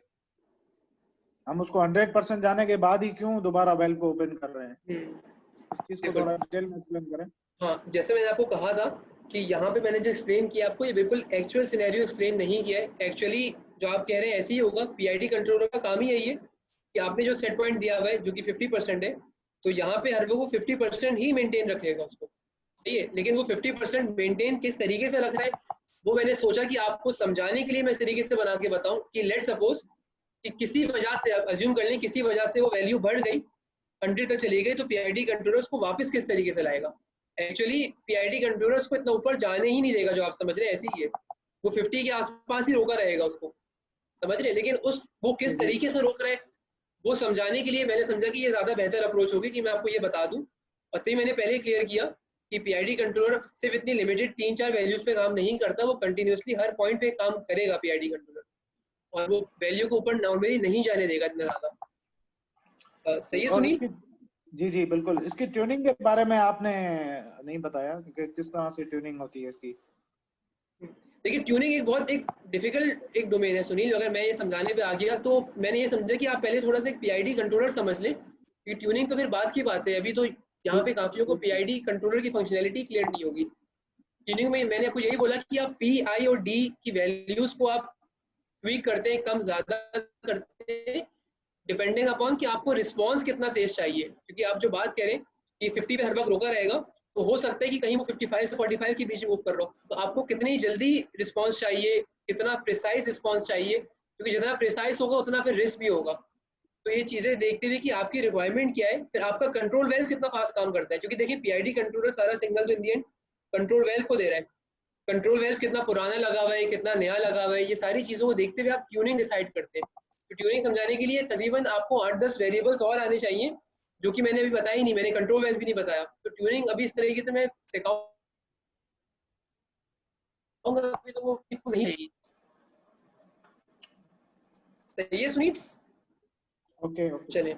हम उसको 100% जाने के बाद ही क्यों दोबारा वेल को ओपन कर रहे हैं, इस चीज को थोड़ा डिटेल में एक्सप्लेन करें। हाँ, जैसे मैंने आपको कहा था कि यहाँ पे मैंने जो एक्सप्लेन किया आपको, ये बिल्कुल एक्चुअल सिनेरियो एक्सप्लेन नहीं किया है। एक्चुअली जो आप कह रहे हैं ऐसे ही होगा। पीआईडी कंट्रोलर का काम ही यही है कि आपने जो सेट पॉइंट दिया हुआ है जो कि 50% है, तो यहाँ पे हर वो 50% ही मेंटेन रखेगा उसको, सही है। लेकिन वो 50% मेंटेन किस तरीके से रख रहा है, वो मैंने सोचा कि आपको समझाने के लिए मैं इस तरीके से बना के बताऊं कि लेट सपोज कि किसी वजह से, आप अज्यूम कर लें किसी वजह से वो वैल्यू बढ़ गई, 100 तक चली गई, तो पीआईडी कंट्रोलर उसको वापस किस तरीके से लाएगा। एक्चुअली पीआईडी कंट्रोलर उसको इतना ऊपर जाने ही नहीं देगा, जो आप समझ रहे हैं ऐसे ही है, वो 50 के आसपास ही रोका रहेगा उसको, समझ रहे हैं। लेकिन उस वो किस तरीके से रोक रहा है वो समझाने के लिए मैंने समझा कि ये ज्यादा बेहतर अप्रोच होगी कि मैं आपको ये बता दूं। और तभी मैंने पहले क्लियर किया कि पीआईडी कंट्रोलर सिर्फ इतनी लिमिटेड 3-4 वैल्यूज पे काम नहीं करता, वो कंटिन्यूसली हर पॉइंट पे काम करेगा पीआईडी कंट्रोलर, और वो वैल्यू को ऊपर नॉर्मली नहीं जाने देगा इतना ज्यादा। सही है सुनील? जी जी बिल्कुल। इसकी ट्यूनिंग के बारे में आपने नहीं बताया कि किस तरह से ट्यूनिंग होती है इसकी। देखिए ट्यूनिंग एक बहुत एक डिफिकल्ट एक डोमेन है सुनील। अगर मैं ये समझाने पे आ गया तो मैंने ये समझा कि आप पहले थोड़ा सा एक पीआईडी कंट्रोलर समझ लें, कि ट्यूनिंग तो फिर बात की बात है। अभी तो यहाँ पे काफियों को पीआईडी कंट्रोलर की फंक्शनैलिटी क्लियर नहीं होगी। ट्यूनिंग में मैंने आपको यही बोला कि आप पी, आई और डी की वैल्यूज को आप ट्वीक करते हैं, कम ज्यादा करते हैं, डिपेंडिंग अपॉन कि आपको रिस्पॉन्स कितना तेज चाहिए। क्योंकि आप जो बात करें कि 50 पे हर वक्त रोका रहेगा, तो हो सकता है कि कहीं वो 55 से 45 के बीच में मूव कर रहा हो, तो आपको कितनी जल्दी रिस्पॉन्स चाहिए, कितना प्रिसाइज रिस्पॉन्स चाहिए, क्योंकि जितना प्रिसाइज होगा उतना फिर रिस्क भी होगा। तो ये चीजें देखते हुए कि आपकी रिक्वायरमेंट क्या है, फिर आपका कंट्रोल वेल्व कितना फास्ट काम करता है। क्योंकि देखिए पीआईडी कंट्रोलर सारा सिग्नल तो इन दी एंड कंट्रोल वेल्व को दे रहा है। कंट्रोल वेल्व कितना पुराना लगा हुआ है, कितना नया लगा हुआ है, ये सारी चीजों को देखते हुए आप ट्यूनिंग डिसाइड करते हैं। तो ट्यूनिंग समझाने के लिए तकरीबन आपको 8-10 वेरिएबल्स और आने चाहिए, जो कि मैंने अभी बताया ही नहीं, मैंने कंट्रोल वेल्व भी नहीं बताया। तो ट्यूनिंग अभी इस तरीके से मैं सिखाऊंगा, अभी तो वो नहीं रहेगी। सही है सुनील? ओके चले,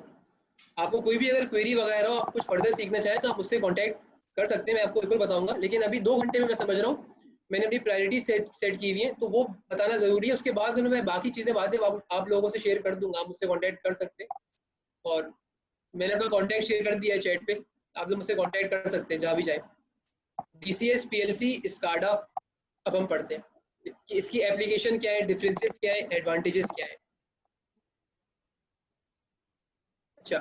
आपको कोई भी अगर क्वेरी वगैरह हो, आप कुछ फर्दर सीखना चाहें तो आप मुझसे कांटेक्ट कर सकते हैं, मैं आपको बिल्कुल बताऊंगा। लेकिन अभी 2 घंटे में मैं समझ रहा हूँ मैंने अपनी प्रायोरिटी सेट की हुई है, तो वो बताना जरूरी है। उसके बाद मैं बाकी चीजें बातें आप लोगों से शेयर कर दूंगा, आप मुझसे कांटेक्ट कर सकते हैं। और मैंने अपना कांटेक्ट शेयर कर दिया है चैट पे, आप लोग मुझसे कांटेक्ट कर सकते हैं जहाँ भी जाए। डीसीएस, पीएलसी, स्काडा अब हम पढ़ते हैं कि इसकी एप्लीकेशन क्या है, डिफरेंसेस क्या है, एडवांटेजेस क्या है। अच्छा,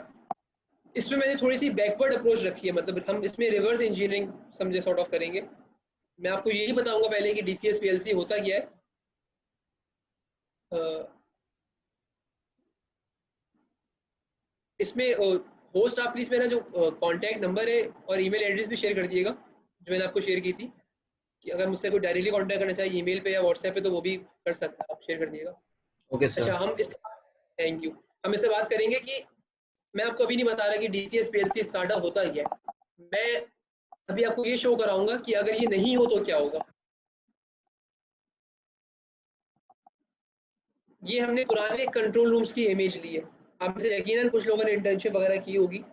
इसमें मैंने थोड़ी सी बैकवर्ड अप्रोच रखी है, मतलब हम इसमें रिवर्स इंजीनियरिंग समझे सॉर्ट ऑफ करेंगे। मैं आपको यही बताऊंगा पहले कि डीसीएस पीएलसी होता क्या है। इसमें होस्ट आप प्लीज मेरा जो कांटेक्ट नंबर है और ईमेल एड्रेस भी शेयर कर दिएगा, जो मैंने आपको शेयर की थी, कि अगर मुझसे कोई डायरेक्टली कांटेक्ट करना चाहिए ईमेल पे या व्हाट्सएप पे तो वो भी कर सकता है, आप शेयर कर दिएगा। Okay sir. अच्छा, थैंक यू। हम इससे बात करेंगे कि मैं आपको अभी नहीं बता रहा कि डीसीएस पीएलसी स्टार्टअप होता ही है। मैं अभी आपको ये शो कराऊंगा कि अगर ये नहीं हो तो क्या होगा। ये हमने पुराने कंट्रोल रूम्स की इमेज ली है। आप से यकीनन कुछ लोगों ने इंटर्नशिप वगैरह की होगी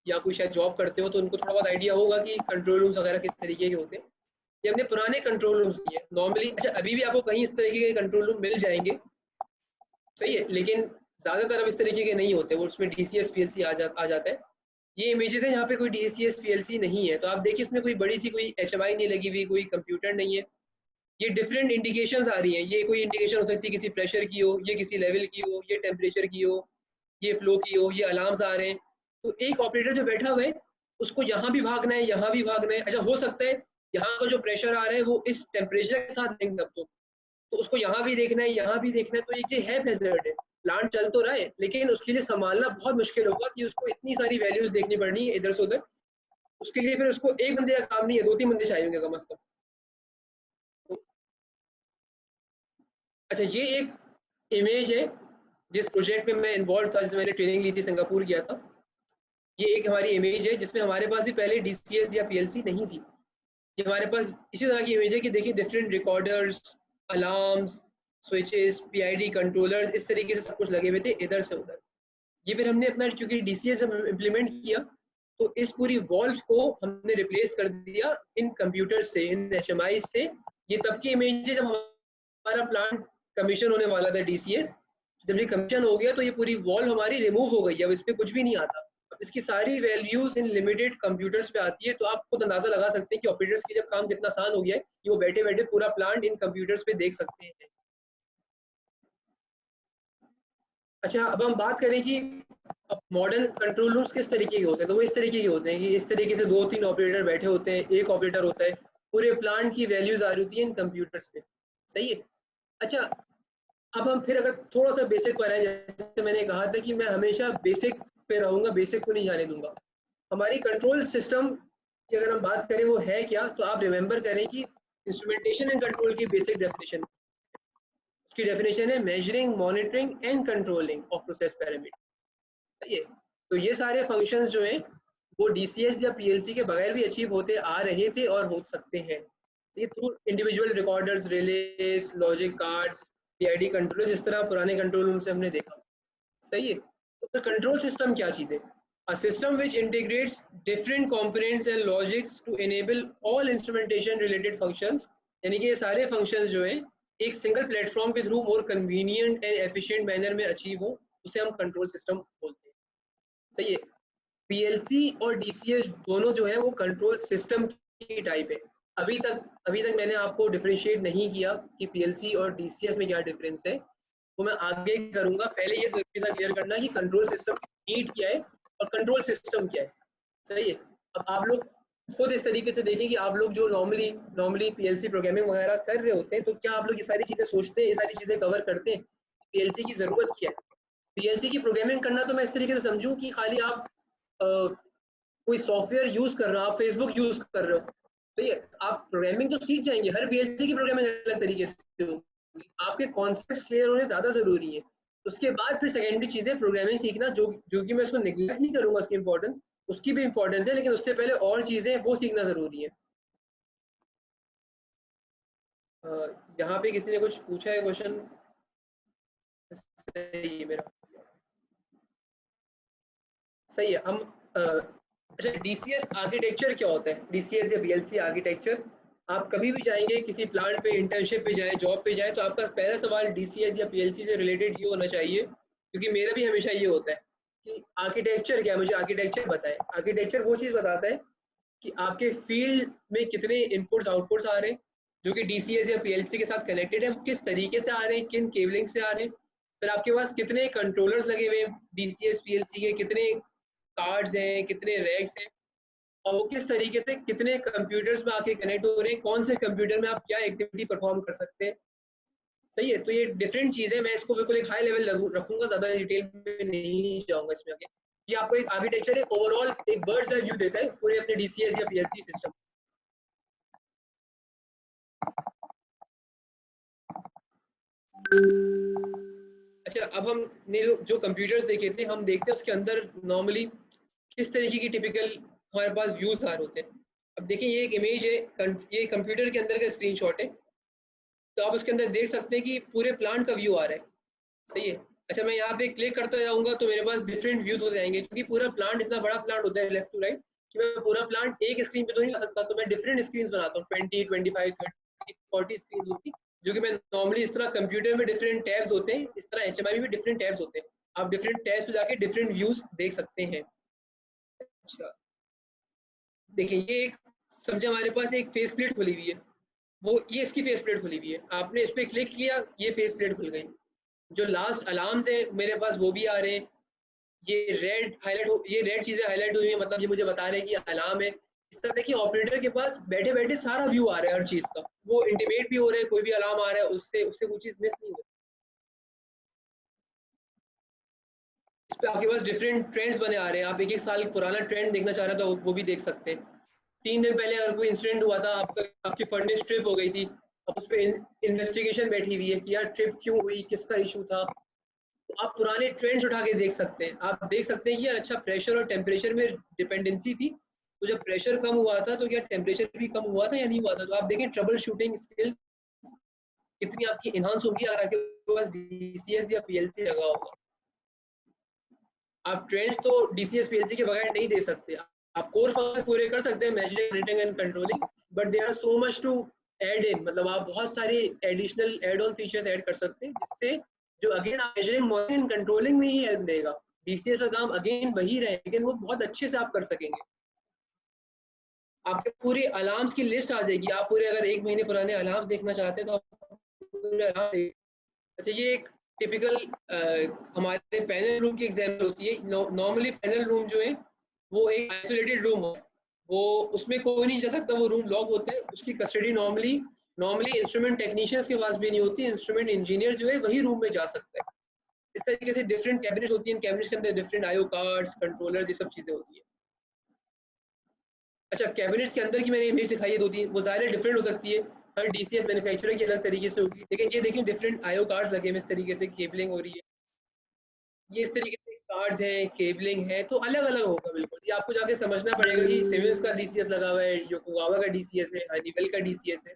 या कोई शायद जॉब करते हो, तो उनको थोड़ा बहुत आइडिया होगा कि कंट्रोल रूम्स वगैरह किस तरीके के होते हैं। ये हमने पुराने कंट्रोल रूम्स लिए नॉर्मली। अच्छा, अभी भी आपको कहीं इस तरीके के कंट्रोल रूम मिल जाएंगे, सही है, लेकिन ज्यादातर अब इस तरीके के नहीं होते, वो उसमें डीसीएस पीएलसी आ जाता है। ये इमेजेस है, यहाँ पे कोई डीसीएस पीएलसी नहीं है, तो आप देखिए इसमें कोई बड़ी सी कोई एचएमआई नहीं लगी हुई, कोई कंप्यूटर नहीं है। ये डिफरेंट इंडिकेशंस आ रही हैं। ये कोई इंडिकेशन हो सकती है किसी प्रेशर की हो, ये किसी लेवल की हो, ये टेम्परेचर की हो, ये फ्लो की हो, ये अलार्म्स आ रहे हैं। तो एक ऑपरेटर जो बैठा हुआ है उसको यहाँ भी भागना है, यहाँ भी भागना है। अच्छा, हो सकता है यहाँ का जो प्रेशर आ रहा है वो इस टेम्परेचर के साथ लिंक अप हो, तो उसको यहाँ भी देखना है, यहाँ भी देखना है। तो ये है हैजर्ड है, प्लांट चल तो रहा है लेकिन उसके लिए संभालना बहुत मुश्किल होगा कि उसको इतनी सारी वैल्यूज देखनी पड़नी है इधर से उधर। उसके लिए फिर उसको एक बंदे का काम नहीं है, 2-3 बंदे चाहिए होंगे कम से कम। अच्छा, ये एक इमेज है जिस प्रोजेक्ट में मैं इन्वॉल्व था, जिसमें मैंने ट्रेनिंग ली थी, सिंगापुर गया था। ये एक हमारी इमेज है जिसमें हमारे पास भी पहले डीसीएस या पीएलसी नहीं थी। ये हमारे पास इसी तरह की इमेज है कि देखिए different recorders, alarms, switches, PID controllers, इस तरीके से सब कुछ लगे हुए थे इधर से उधर। ये फिर हमने अपना, क्योंकि डीसीएस जब इम्प्लीमेंट किया तो इस पूरी वॉल्व को हमने रिप्लेस कर दिया इन कंप्यूटर से, इन एचएमआई से। ये तब की इमेज है जब हमारा प्लांट कमीशन होने वाला था डीसीएस। जब ये कमीशन हो गया तो ये पूरी वॉल हमारी रिमूव हो गई, अब इस पर कुछ भी नहीं आता। अब इसकी सारी वैल्यूज इन लिमिटेड कंप्यूटर्स पे आती है, तो आप खुद अंदाजा लगा सकते हैं कि ऑपरेटर्स के जब काम कितना आसान हो गया है कि वो बैठे बैठे पूरा प्लांट इन कंप्यूटर्स पे देख सकते हैं। अच्छा, अब हम बात करें कि अब मॉडर्न कंट्रोल रूम्स किस तरीके के होते हैं, तो वो इस तरीके के होते हैं कि इस तरीके से 2-3 ऑपरेटर बैठे होते हैं, एक ऑपरेटर होता है, पूरे प्लांट की वैल्यूज आ रही होती है इन कंप्यूटर्स पे। सही है। अच्छा, अब हम फिर अगर थोड़ा सा बेसिक पर आए, जैसे मैंने कहा था कि मैं हमेशा बेसिक पे रहूंगा, बेसिक को नहीं जाने दूंगा। हमारी कंट्रोल सिस्टम की अगर हम बात करें वो है क्या, तो आप रिमेंबर करें कि इंस्ट्रूमेंटेशन एंड कंट्रोल की बेसिक डेफिनेशन, उसकी डेफिनेशन है measuring, monitoring and controlling of process parameter. सही है। तो ये सारे फंक्शंस जो हैं वो डीसीएस या पीएलसी के बगैर भी अचीव होते आ रहे थे और हो सकते हैं, ये through individual recorders, रिलेस, logic cards, PID controller, जिस तरह पुराने कंट्रोल रूम से हमने देखा। सही है। तो फिर कंट्रोल सिस्टम क्या चीज़ है? A system which integrates different components and logics to enable all instrumentation related functions, यानी कि ये सारे functions जो हैं एक सिंगल प्लेटफॉर्म के through more convenient and efficient manner में अचीव हो, उसे हम कंट्रोल सिस्टम बोलते हैं। सही है। पीएलसी और डीसीएस दोनों जो है वो कंट्रोल सिस्टम की टाइप है। अभी तक मैंने आपको डिफरेंशिएट नहीं किया कि पीएलसी और डीसीएस में क्या डिफरेंस है, तो मैं आगे करूंगा। पहले ये जरूरी था क्लियर करना कि कंट्रोल सिस्टम की नीड क्या है और कंट्रोल सिस्टम क्या है। सही है। अब आप लोग खुद इस तरीके से देखें कि आप लोग जो नॉर्मली पीएलसी प्रोग्रामिंग वगैरह कर रहे होते हैं, तो क्या आप लोग ये सारी चीज़ें सोचते हैं, ये सारी चीज़ें कवर करते हैं, पीएलसी की ज़रूरत क्या है? पीएलसी की प्रोग्रामिंग करना तो मैं इस तरीके से समझूं कि खाली आप कोई सॉफ्टवेयर यूज़ कर रहे हो, आप फेसबुक यूज़ कर रहे हो, तो ये आप प्रोग्रामिंग तो सीख जाएंगे। हर पीएलसी की प्रोग्रामिंग अलग तरीके से होगी, आपके कॉन्सेप्ट्स क्लियर होने ज़्यादा ज़रूरी है। उसके बाद फिर सेकेंडरी चीज़ें प्रोग्रामिंग सीखना, जो कि मैं उसको निगलेक्ट नहीं करूँगा, उसकी इंपॉर्टेंस, उसकी भी इंपॉर्टेंस है, लेकिन उससे पहले और चीज़ें वो सीखना ज़रूरी है। यहाँ पे किसी ने कुछ पूछा है क्वेश्चन? सही है मेरा, सही है। हम अच्छा, डीसीएस आर्किटेक्चर क्या होता है? डीसीएस या बीएलसी आर्किटेक्चर, आप कभी भी जाएंगे किसी प्लांट पे, इंटर्नशिप पे जाए, जॉब पे जाए, तो आपका पहला सवाल डीसीएस या पीएलसी से रिलेटेड ये होना चाहिए, क्योंकि मेरा भी हमेशा ये होता है कि आर्किटेक्चर क्या है, मुझे आर्किटेक्चर बताएं। आर्किटेक्चर वो चीज़ बताता है कि आपके फील्ड में कितने इनपुट्स आउटपुट्स आ रहे हैं जो कि डीसीएस या पीएलसी के साथ कनेक्टेड है, वो किस तरीके से आ रहे हैं, किन केबलिंग से आ रहे हैं। फिर आपके पास कितने कंट्रोलर्स लगे हुए हैं डीसीएस पीएलसी के, कितने कार्ड्स हैं, कितने रैक्स हैं, और वो किस तरीके से कितने कंप्यूटर्स में आके कनेक्ट हो रहे हैं, कौन से कंप्यूटर में आप क्या एक्टिविटी परफॉर्म कर सकते हैं। सही है। तो ये डिफरेंट चीज़ है, मैं इसको बिल्कुल एक हाई लेवल रखूंगा, ज़्यादा डिटेल में नहीं जाऊंगा इसमें आगे। ये आपको एक आर्किटेक्चर, एक ओवरऑल एक बर्ड्स आई व्यू देता है पूरे अपने डीसीएस या पीएलसी सिस्टम। अच्छा, अब हमने जो कंप्यूटर्स देखे थे, हम देखते हैं उसके अंदर नॉर्मली किस तरीके की टिपिकल हमारे पास व्यूज आ रहे होते हैं। अब देखिए, ये एक इमेज है, ये कंप्यूटर के अंदर का स्क्रीनशॉट है, तो आप उसके अंदर देख सकते हैं कि पूरे प्लांट का व्यू आ रहा है। सही है। अच्छा, मैं यहाँ पे क्लिक करता जाऊंगा तो मेरे पास डिफरेंट व्यूज हो जाएंगे, क्योंकि पूरा प्लांट इतना बड़ा प्लांट होता है लेफ्ट टू राइट कि मैं पूरा प्लांट एक स्क्रीन पे तो नहीं ला सकता, तो मैं डिफरेंट स्क्रीन बनाता हूँ, 20, 25, 30, 40 स्क्रीन होती, जो कि मैं नॉर्मली इस तरह कंप्यूटर में डिफरेंट टैब्स होते हैं, इस तरह एचएमआई में भी डिफरेंट टैब्स होते हैं, आप डिफरेंट टैब्स पे जाके डिफरेंट व्यूज देख सकते हैं। अच्छा, देखिए, ये एक समझे हमारे पास एक फेस प्लेट खुली हुई है, वो ये इसकी फेस प्लेट खुली हुई है, आपने इस पर क्लिक किया, ये फेस प्लेट खुल गई। जो लास्ट अलार्म्स है मेरे पास वो भी आ रहे हैं, ये रेड हाईलाइट, ये रेड चीजें हाईलाइट हुई है, मतलब ये मुझे बता रहे हैं कि अलार्म है। इस तरह देखिए, ऑपरेटर के पास बैठे बैठे सारा व्यू आ रहा है हर चीज का, वो इंटीमेट भी हो रहा है, कोई भी अलार्म आ रहा है उससे उससे वो चीज मिस नहीं हो रही। इस पे आपके पास डिफरेंट ट्रेंड्स बने आ रहे हैं, आप एक एक साल पुराना ट्रेंड देखना चाह रहे हैं तो वो भी देख सकते हैं। 3 दिन पहले अगर कोई इंसिडेंट हुआ था, आपकी फर्नेस ट्रिप हो गई थी, अब उस पर इन्वेस्टिगेशन बैठी हुई है कि यार ट्रिप क्यों हुई, किसका इशू था, तो आप पुराने ट्रेंड्स उठा के देख सकते हैं। आप देख सकते हैं कि यार अच्छा, प्रेशर और टेम्परेचर में डिपेंडेंसी थी, तो जब प्रेशर कम हुआ था तो क्या टेम्परेचर भी कम हुआ था या नहीं हुआ था। तो आप देखें ट्रबल शूटिंग स्किल कितनी आपकी इनहांस होगी अगर आपके पास डीसीएस या पीएलसी लगा होगा। आप ट्रेंड्स तो डीसीएस पीएलसी के बगैर नहीं दे सकते। आप कोर फंक्शंस पूरे कर सकते हैं, measuring, monitoring and controlling, but there are so much to add in, मतलब आप बहुत सारी additional add on features add कर सकते हैं, जिससे जो अगेन मेजरिंग, मॉनिटरिंग, कंट्रोलिंग में ही हेल्प देगा। DCS का काम अगेन वही रहे, लेकिन वो बहुत अच्छे से आप कर सकेंगे। आपके पूरे अलार्म्स की लिस्ट आ जाएगी, आप पूरे अगर 1 महीने पुराने अलार्म्स देखना चाहते हैं तो आप पूरे अलार्म देख। अच्छा, ये एक टिपिकल हमारे पैनल रूम की एग्जाम्पल होती है। नॉर्मली पैनल रूम जो है वो एक आइसोलेटेड रूम है, वो उसमें कोई नहीं जा सकता, वो रूम लॉक होता है, उसकी कस्टडी नॉर्मली इंस्ट्रूमेंट टेक्नीशियंस के पास भी नहीं होती, इंस्ट्रूमेंट इंजीनियर जो है वही रूम में जा सकता है। इस तरीके से डिफरेंट कैबिनेट होती हैं, कैबिनेट के अंदर डिफरेंट आईओ कार्ड्स, कंट्रोलर्स, ये सब चीजें होती है। अच्छा, कैबिनेट्स के अंदर की मैंने इमेज दिखाई है 2-3, वो ज़ाहिर है डिफरेंट हो सकती है, हर डीसीएस मैन्युफैक्चरर की अलग तरीके से होगी, लेकिन ये देखिए डिफरेंट आईओ कार्ड्स लगे हैं, इस तरीके से केबलिंग हो रही है, ये इस तरीके से कार्ड्स हैं, केबलिंग है, तो अलग अलग होगा बिल्कुल। ये आपको जाके समझना पड़ेगा कि सिमेंस का डीसीएस लगा हुआ है, योकोगावा का डीसीएस है, हनीवेल का डीसीएस है,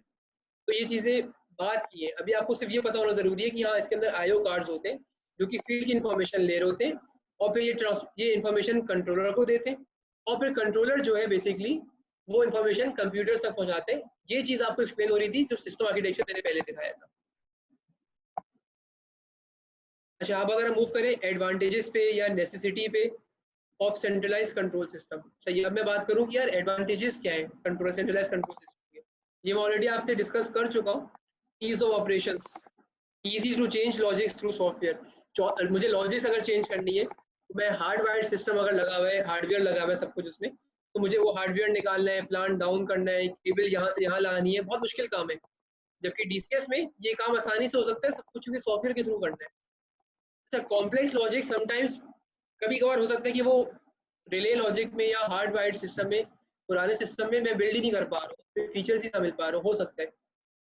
तो ये चीज़ें बात की है। अभी आपको सिर्फ ये पता होना ज़रूरी है कि हाँ, इसके अंदर आईओ कार्ड्स होते हैं जो कि फील्ड की इन्फॉर्मेशन ले रहे होते हैं, और फिर ये इन्फॉर्मेशन कंट्रोलर को देते हैं, और फिर कंट्रोलर जो है बेसिकली वो इन्फॉर्मेशन कंप्यूटर्स तक पहुंचाते हैं। ये चीज़ आपको एक्सप्लेन हो रही थी जो सिस्टम आर्किटेक्चर मैंने पहले दिखाया था। अच्छा, अब अगर हम मूव करें एडवांटेजेस पे या नेसेसिटी पे ऑफ सेंट्रलाइज कंट्रोल सिस्टम। सही, अब मैं बात करूं कि यार एडवांटेजेस क्या है कंट्रोल सेंट्रलाइज कंट्रोल सिस्टम के। ये मैं ऑलरेडी आपसे डिस्कस कर चुका हूँ। Ease of operations, easy to change logics through software. मुझे लॉजिक्स अगर चेंज करनी है, तो मैं हार्डवायर सिस्टम अगर लगा हुआ है, हार्डवेयर लगा हुआ है सब कुछ उसमें, तो मुझे वो हार्डवेयर निकालना है, प्लांट डाउन करना है, केबल यहाँ से यहाँ लानी है, बहुत मुश्किल काम है। जबकि डीसीएस में ये काम आसानी से हो सकता है, सब कुछ क्योंकि सॉफ्टवेयर के थ्रू करना है। अच्छा, कॉम्प्लेक्स लॉजिक समटाइम्स कभी कभार हो सकता है कि वो रिले लॉजिक में या हार्ड वायर्ड सिस्टम में, पुराने सिस्टम में मैं बिल्ड ही नहीं कर पा रहा हूँ, फीचर्स ही ना मिल पा रहा हो सकता है।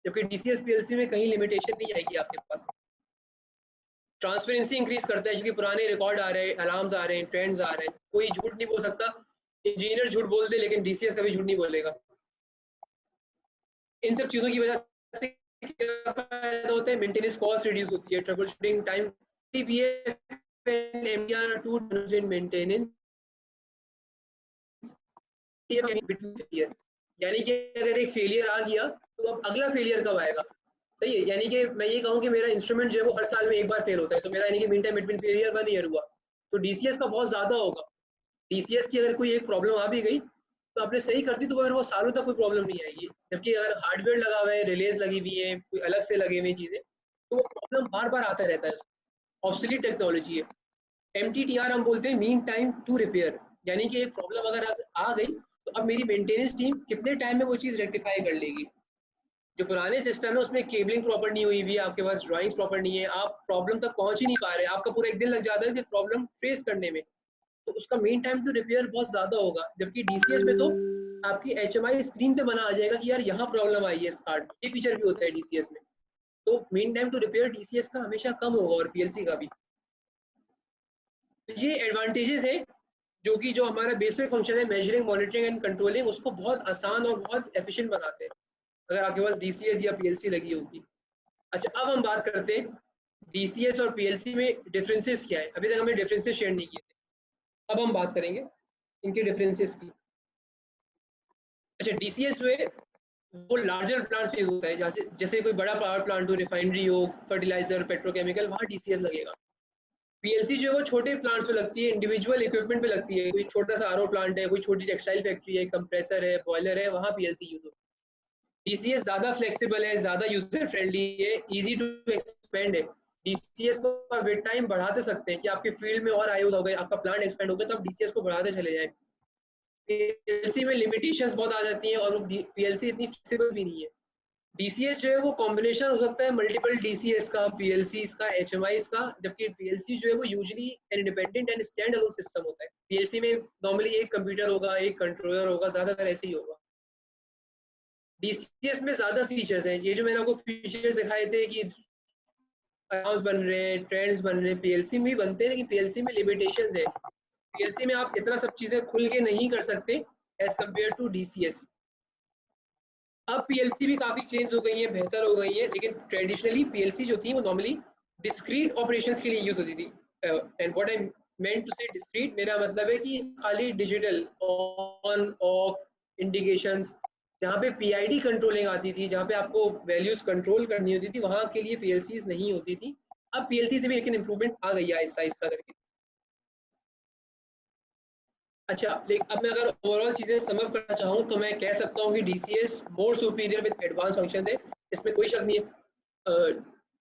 जबकि डीसीएस पीएलसी में कहीं लिमिटेशन नहीं आएगी आपके पास। ट्रांसपेरेंसी इंक्रीज करता है क्योंकि पुराने रिकॉर्ड आ रहे हैं, अलार्म्स आ रहे हैं, ट्रेंड्स आ रहे हैं, कोई झूठ नहीं बोल सकता। इंजीनियर झूठ बोल दे लेकिन डीसीएस कभी झूठ नहीं बोलेगा। इन सब चीजों की वजह से क्या फायदा होता है, मेंटेनेंस कॉस्ट रिड्यूस होती है, ट्रबल शूटिंग टाइम मेंटेनेंस, यानी कि अगर एक फेलियर आ गया तो अब अगला फेलियर कब आएगा। सही है, यानी कि मैं ये कहूँ कि मेरा इंस्ट्रूमेंट जो है वो हर साल में एक बार फेल होता है, तो मेरा यानी कि mean time between failure 1 year हुआ, तो डीसीएस का बहुत ज्यादा होगा। डीसीएस की अगर कोई एक प्रॉब्लम आ भी गई तो आपने सही कर दी तो फिर वो सालों तक कोई प्रॉब्लम नहीं आएगी। जबकि अगर हार्डवेयर लगा हुआ है, रिलेज लगी हुई है, कोई अलग से लगे हुए चीजें, तो वो प्रॉब्लम बार बार आता रहता है। ऑब्सोलीट टेक्नोलॉजी है। MTTR हम बोलते हैं मीन टाइम टू रिपेयर, यानी कि एक प्रॉब्लम अगर आ गई तो अब मेरी मेंटेनेंस टीम कितने टाइम में वो चीज़ रेक्टिफाई कर लेगी। जो पुराने सिस्टम है उसमें केबलिंग प्रॉपर नहीं हुई हुई है, आपके पास ड्राइंग्स प्रॉपर नहीं है, आप प्रॉब्लम तक पहुंच ही नहीं पा रहे, आपका पूरा एक दिन लग जाता है सिर्फ प्रॉब्लम फेस करने में, तो उसका मीन टाइम टू रिपेयर बहुत ज़्यादा होगा। जबकि डीसीएस में तो आपकी HMI स्क्रीन पे बना आ जाएगा कि यार यहाँ प्रॉब्लम आई है इस कार्ड, ये फीचर भी होता है डीसीएस में, तो mean time to repair DCS का हमेशा कम होगा और पीएलसी का भी। ये एडवांटेजेस है जो कि जो हमारा बेसिक फंक्शन है मेजरिंग, मॉनिटरिंग एंड कंट्रोलिंग, उसको बहुत आसान और बहुत एफिशिएंट बनाते हैं अगर आपके पास डीसीएस या पीएलसी लगी होगी। अच्छा, अब हम बात करते हैं डीसीएस और पीएलसी में डिफरेंसेस क्या है। अभी तक हमने डिफरेंसेस शेयर नहीं किए थे, अब हम बात करेंगे इनके डिफरेंसेस की। अच्छा, डीसीएस जो है वो लार्जर प्लांट्स में यूज होता है, जैसे कोई बड़ा पावर प्लांट हो, रिफाइनरी हो, फर्टिलाइजर, पेट्रोकेमिकल, वहाँ डीसीएस लगेगा। पीएलसी जो है वो छोटे प्लांट्स पे लगती है, इंडिविजुअल इक्विपमेंट पे लगती है, कोई छोटा सा आरओ प्लांट है, कोई छोटी टेक्सटाइल फैक्ट्री है, कंप्रेसर है, बॉयलर है, वहाँ पीएलसी यूज होता है। डीसीएस ज्यादा फ्लेक्सिबल है, ज्यादा यूजर फ्रेंडली है, इजी टू एक्सपेंड है। डीसीएस को आप विद टाइम बढ़ाते सकते हैं कि आपके फील्ड में और आईओ हो गए, आपका प्लांट एक्सपेंड हो गया, तो आप डीसीएस को बढ़ाते चले जाए। पीएलसी में लिमिटेशंस बहुत आ जाती हैं और पीएलसी इतनी फ्लेक्सिबल भी नहीं है। डीसीएस जो है वो कॉम्बिनेशन हो सकता है मल्टीपल डीसीएस का, पीएलसीज का, एचएमआईज का, जबकि पीएलसी जो है वो usually independent and stand alone system होता है। पीएलसी में नॉर्मली एक कंप्यूटर होगा, एक कंट्रोलर होगा, ज्यादातर ऐसे ही होगा। डीसीएस में ज्यादा फीचर्स हैं, ये जो मैंने आपको फीचर्स दिखाए थे कि अलाउंस बन रहे हैं, ट्रेंड्स बन रहे हैं, पीएलसी में भी बनते हैं, लेकिन पीएलसी में लिमिटेशंस है। पीएलसी में आप इतना सब चीजें खुल के नहीं कर सकते एज कम्पेयर टू डीसीएस। अब पीएलसी भी काफी चेंज हो गई है, बेहतर हो गई है, लेकिन ट्रेडिशनली पीएलसी जो थी वो नॉर्मली डिस्क्रीट ऑपरेशंस के लिए यूज होती थी। And what I meant to say discrete, मेरा मतलब है कि खाली डिजिटल ऑन ऑफ इंडिकेशंस, जहाँ पे पीआईडी कंट्रोलिंग आती थी, जहाँ पे आपको वैल्यूज कंट्रोल करनी होती थी, वहाँ के लिए पीएलसीज नहीं होती थी। अब पीएलसी से भी लेकिन इंप्रूवमेंट आ गई है आहिस्ता आहिस्ता करके। अच्छा, लेकिन अब मैं अगर ओवरऑल चीजें समअप करना चाहूँ तो मैं कह सकता हूँ कि DCS more superior with advance function है, इसमें कोई शक नहीं है।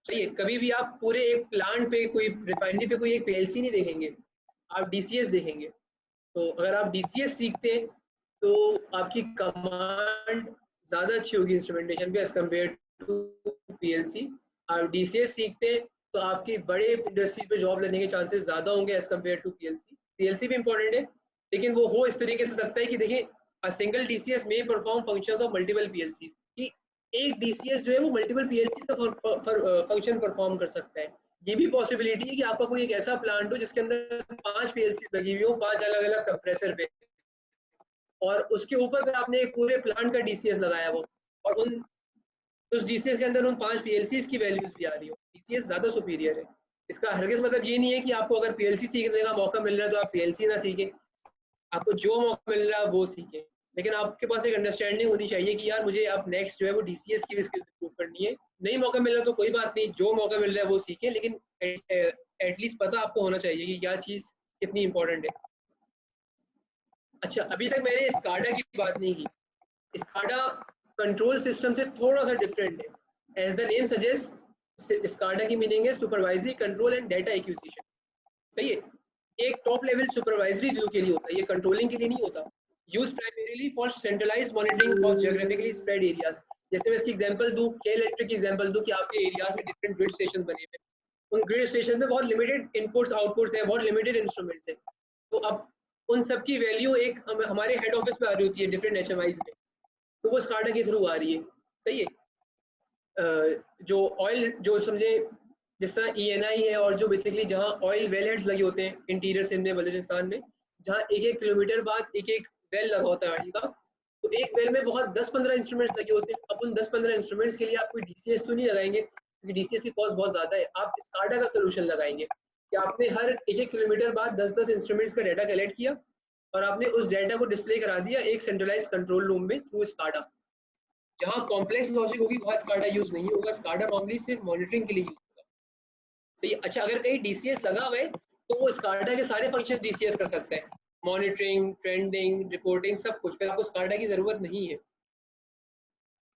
सही है, कभी भी आप पूरे एक प्लांट पे, कोई रिफाइनरी पे कोई एक PLC नहीं देखेंगे, आप DCS देखेंगे। तो अगर आप DCS सीखते हैं तो आपकी कमांड ज़्यादा अच्छी होगी इंस्ट्रूमेंटेशन पे एज कम्पेयर टू PLC। आप DCS सीखते हैं तो आपकी बड़े इंडस्ट्रीज पे जॉब लेने के चांसेस ज़्यादा होंगे as compare to PLC। PLC भी इंपॉर्टेंट है, लेकिन वो हो इस तरीके से सकता है कि देखिए, अ सिंगल DCS में perform functions of multiple PLCs, कि एक DCS जो है वो मल्टीपल PLCs का फंक्शन परफॉर्म कर सकता है। ये भी पॉसिबिलिटी है कि आपका कोई एक ऐसा प्लांट हो जिसके अंदर 5 PLCs लगी हुई हो, 5 अलग-अलग कंप्रेसर पे, और उसके ऊपर फिर आपने एक पूरे प्लांट का DCS लगाया हो, और उन उस DCS के अंदर उन 5 PLCs की वैल्यूज भी आ रही हो। DCS ज़्यादा सुपीरियर है। इसका हरगिज़ मतलब ये नहीं है कि आपको अगर PLC सीखने का मौका मिल रहा है तो आप PLC ना सीखें। आपको जो मौका मिल रहा है वो सीखें, लेकिन आपके पास एक अंडरस्टैंडिंग होनी चाहिए कि यार मुझे अब नेक्स्ट जो है वो DCS की भी स्किल्स इंप्रूव करनी है। नहीं मौका मिल रहा तो कोई बात नहीं, जो मौका मिल रहा है वो सीखें, लेकिन एटलीस्ट पता आपको होना चाहिए कि क्या चीज़ कितनी इंपॉर्टेंट है। अच्छा, अभी तक मैंने स्काडा की बात नहीं की। स्काडा कंट्रोल सिस्टम से थोड़ा सा डिफरेंट है। As the name suggest, SCADA की मीनिंग है supervisory control and data acquisition. सही है, एक टॉप लेवल सुपरवाइजरी व्यू के लिए होता है, ये कंट्रोलिंग के लिए नहीं होता। Use primarily for centralised monitoring of geographically spread areas. जैसे मैं इसकी एग्जांपल दूं, के इलेक्ट्रिक की एग्जांपल दूं कि आपके एरियाज में डिफरेंट ग्रिड स्टेशन बने हुए हैं। उन ग्रिड स्टेशन में बहुत लिमिटेड इनपुट्स आउटपुट्स हैं, बहुत लिमिटेड इंस्ट्रूमेंट्स हैं। तो अब उन सब की वैल्यू एक हमारे हेड ऑफिस में आ रही होती है डिफरेंट HMIs में, तो वो स्काडा के थ्रू आ रही है। सही है, जो ऑयल जो समझे जिस तरह ENI है, और जो बेसिकली जहाँ ऑयल वेल हेड्स लगे होते हैं इंटीरियर सिंध में, बलूचिस्तान में, जहाँ एक एक किलोमीटर बाद एक एक वेल लगा होता है ऑयल का, तो एक वेल में बहुत 10-15 इंस्ट्रूमेंट्स लगे होते हैं। अब उन 10-15 इंस्ट्रूमेंट्स के लिए आप कोई DCS तो नहीं लगाएंगे, क्योंकि DCS की कॉस्ट बहुत ज़्यादा है। आप स्काडा का सोल्यूशन लगाएंगे कि आपने हर एक एक किलोमीटर बाद 10-10 इंस्ट्रूमेंट्स का डाटा कलेक्ट किया, और आपने उस डाटा को डिस्प्ले करा दिया एक सेंट्रलाइज कंट्रोल रूम में थ्रू स्काडा। जहाँ कॉम्प्लेक्स लॉजिक होगी वहाँ स्काडा यूज नहीं होगा, स्काडा नॉर्मली सिर्फ मॉनिटरिंग के लिए यूज होगा। सही है। अच्छा, अगर कहीं DCS लगा हुआ है तो वो स्काडा के सारे फंक्शन DCS कर सकता है, मॉनिटरिंग, ट्रेंडिंग, रिपोर्टिंग, सब कुछ। फिर आपको स्काडा की जरूरत नहीं है।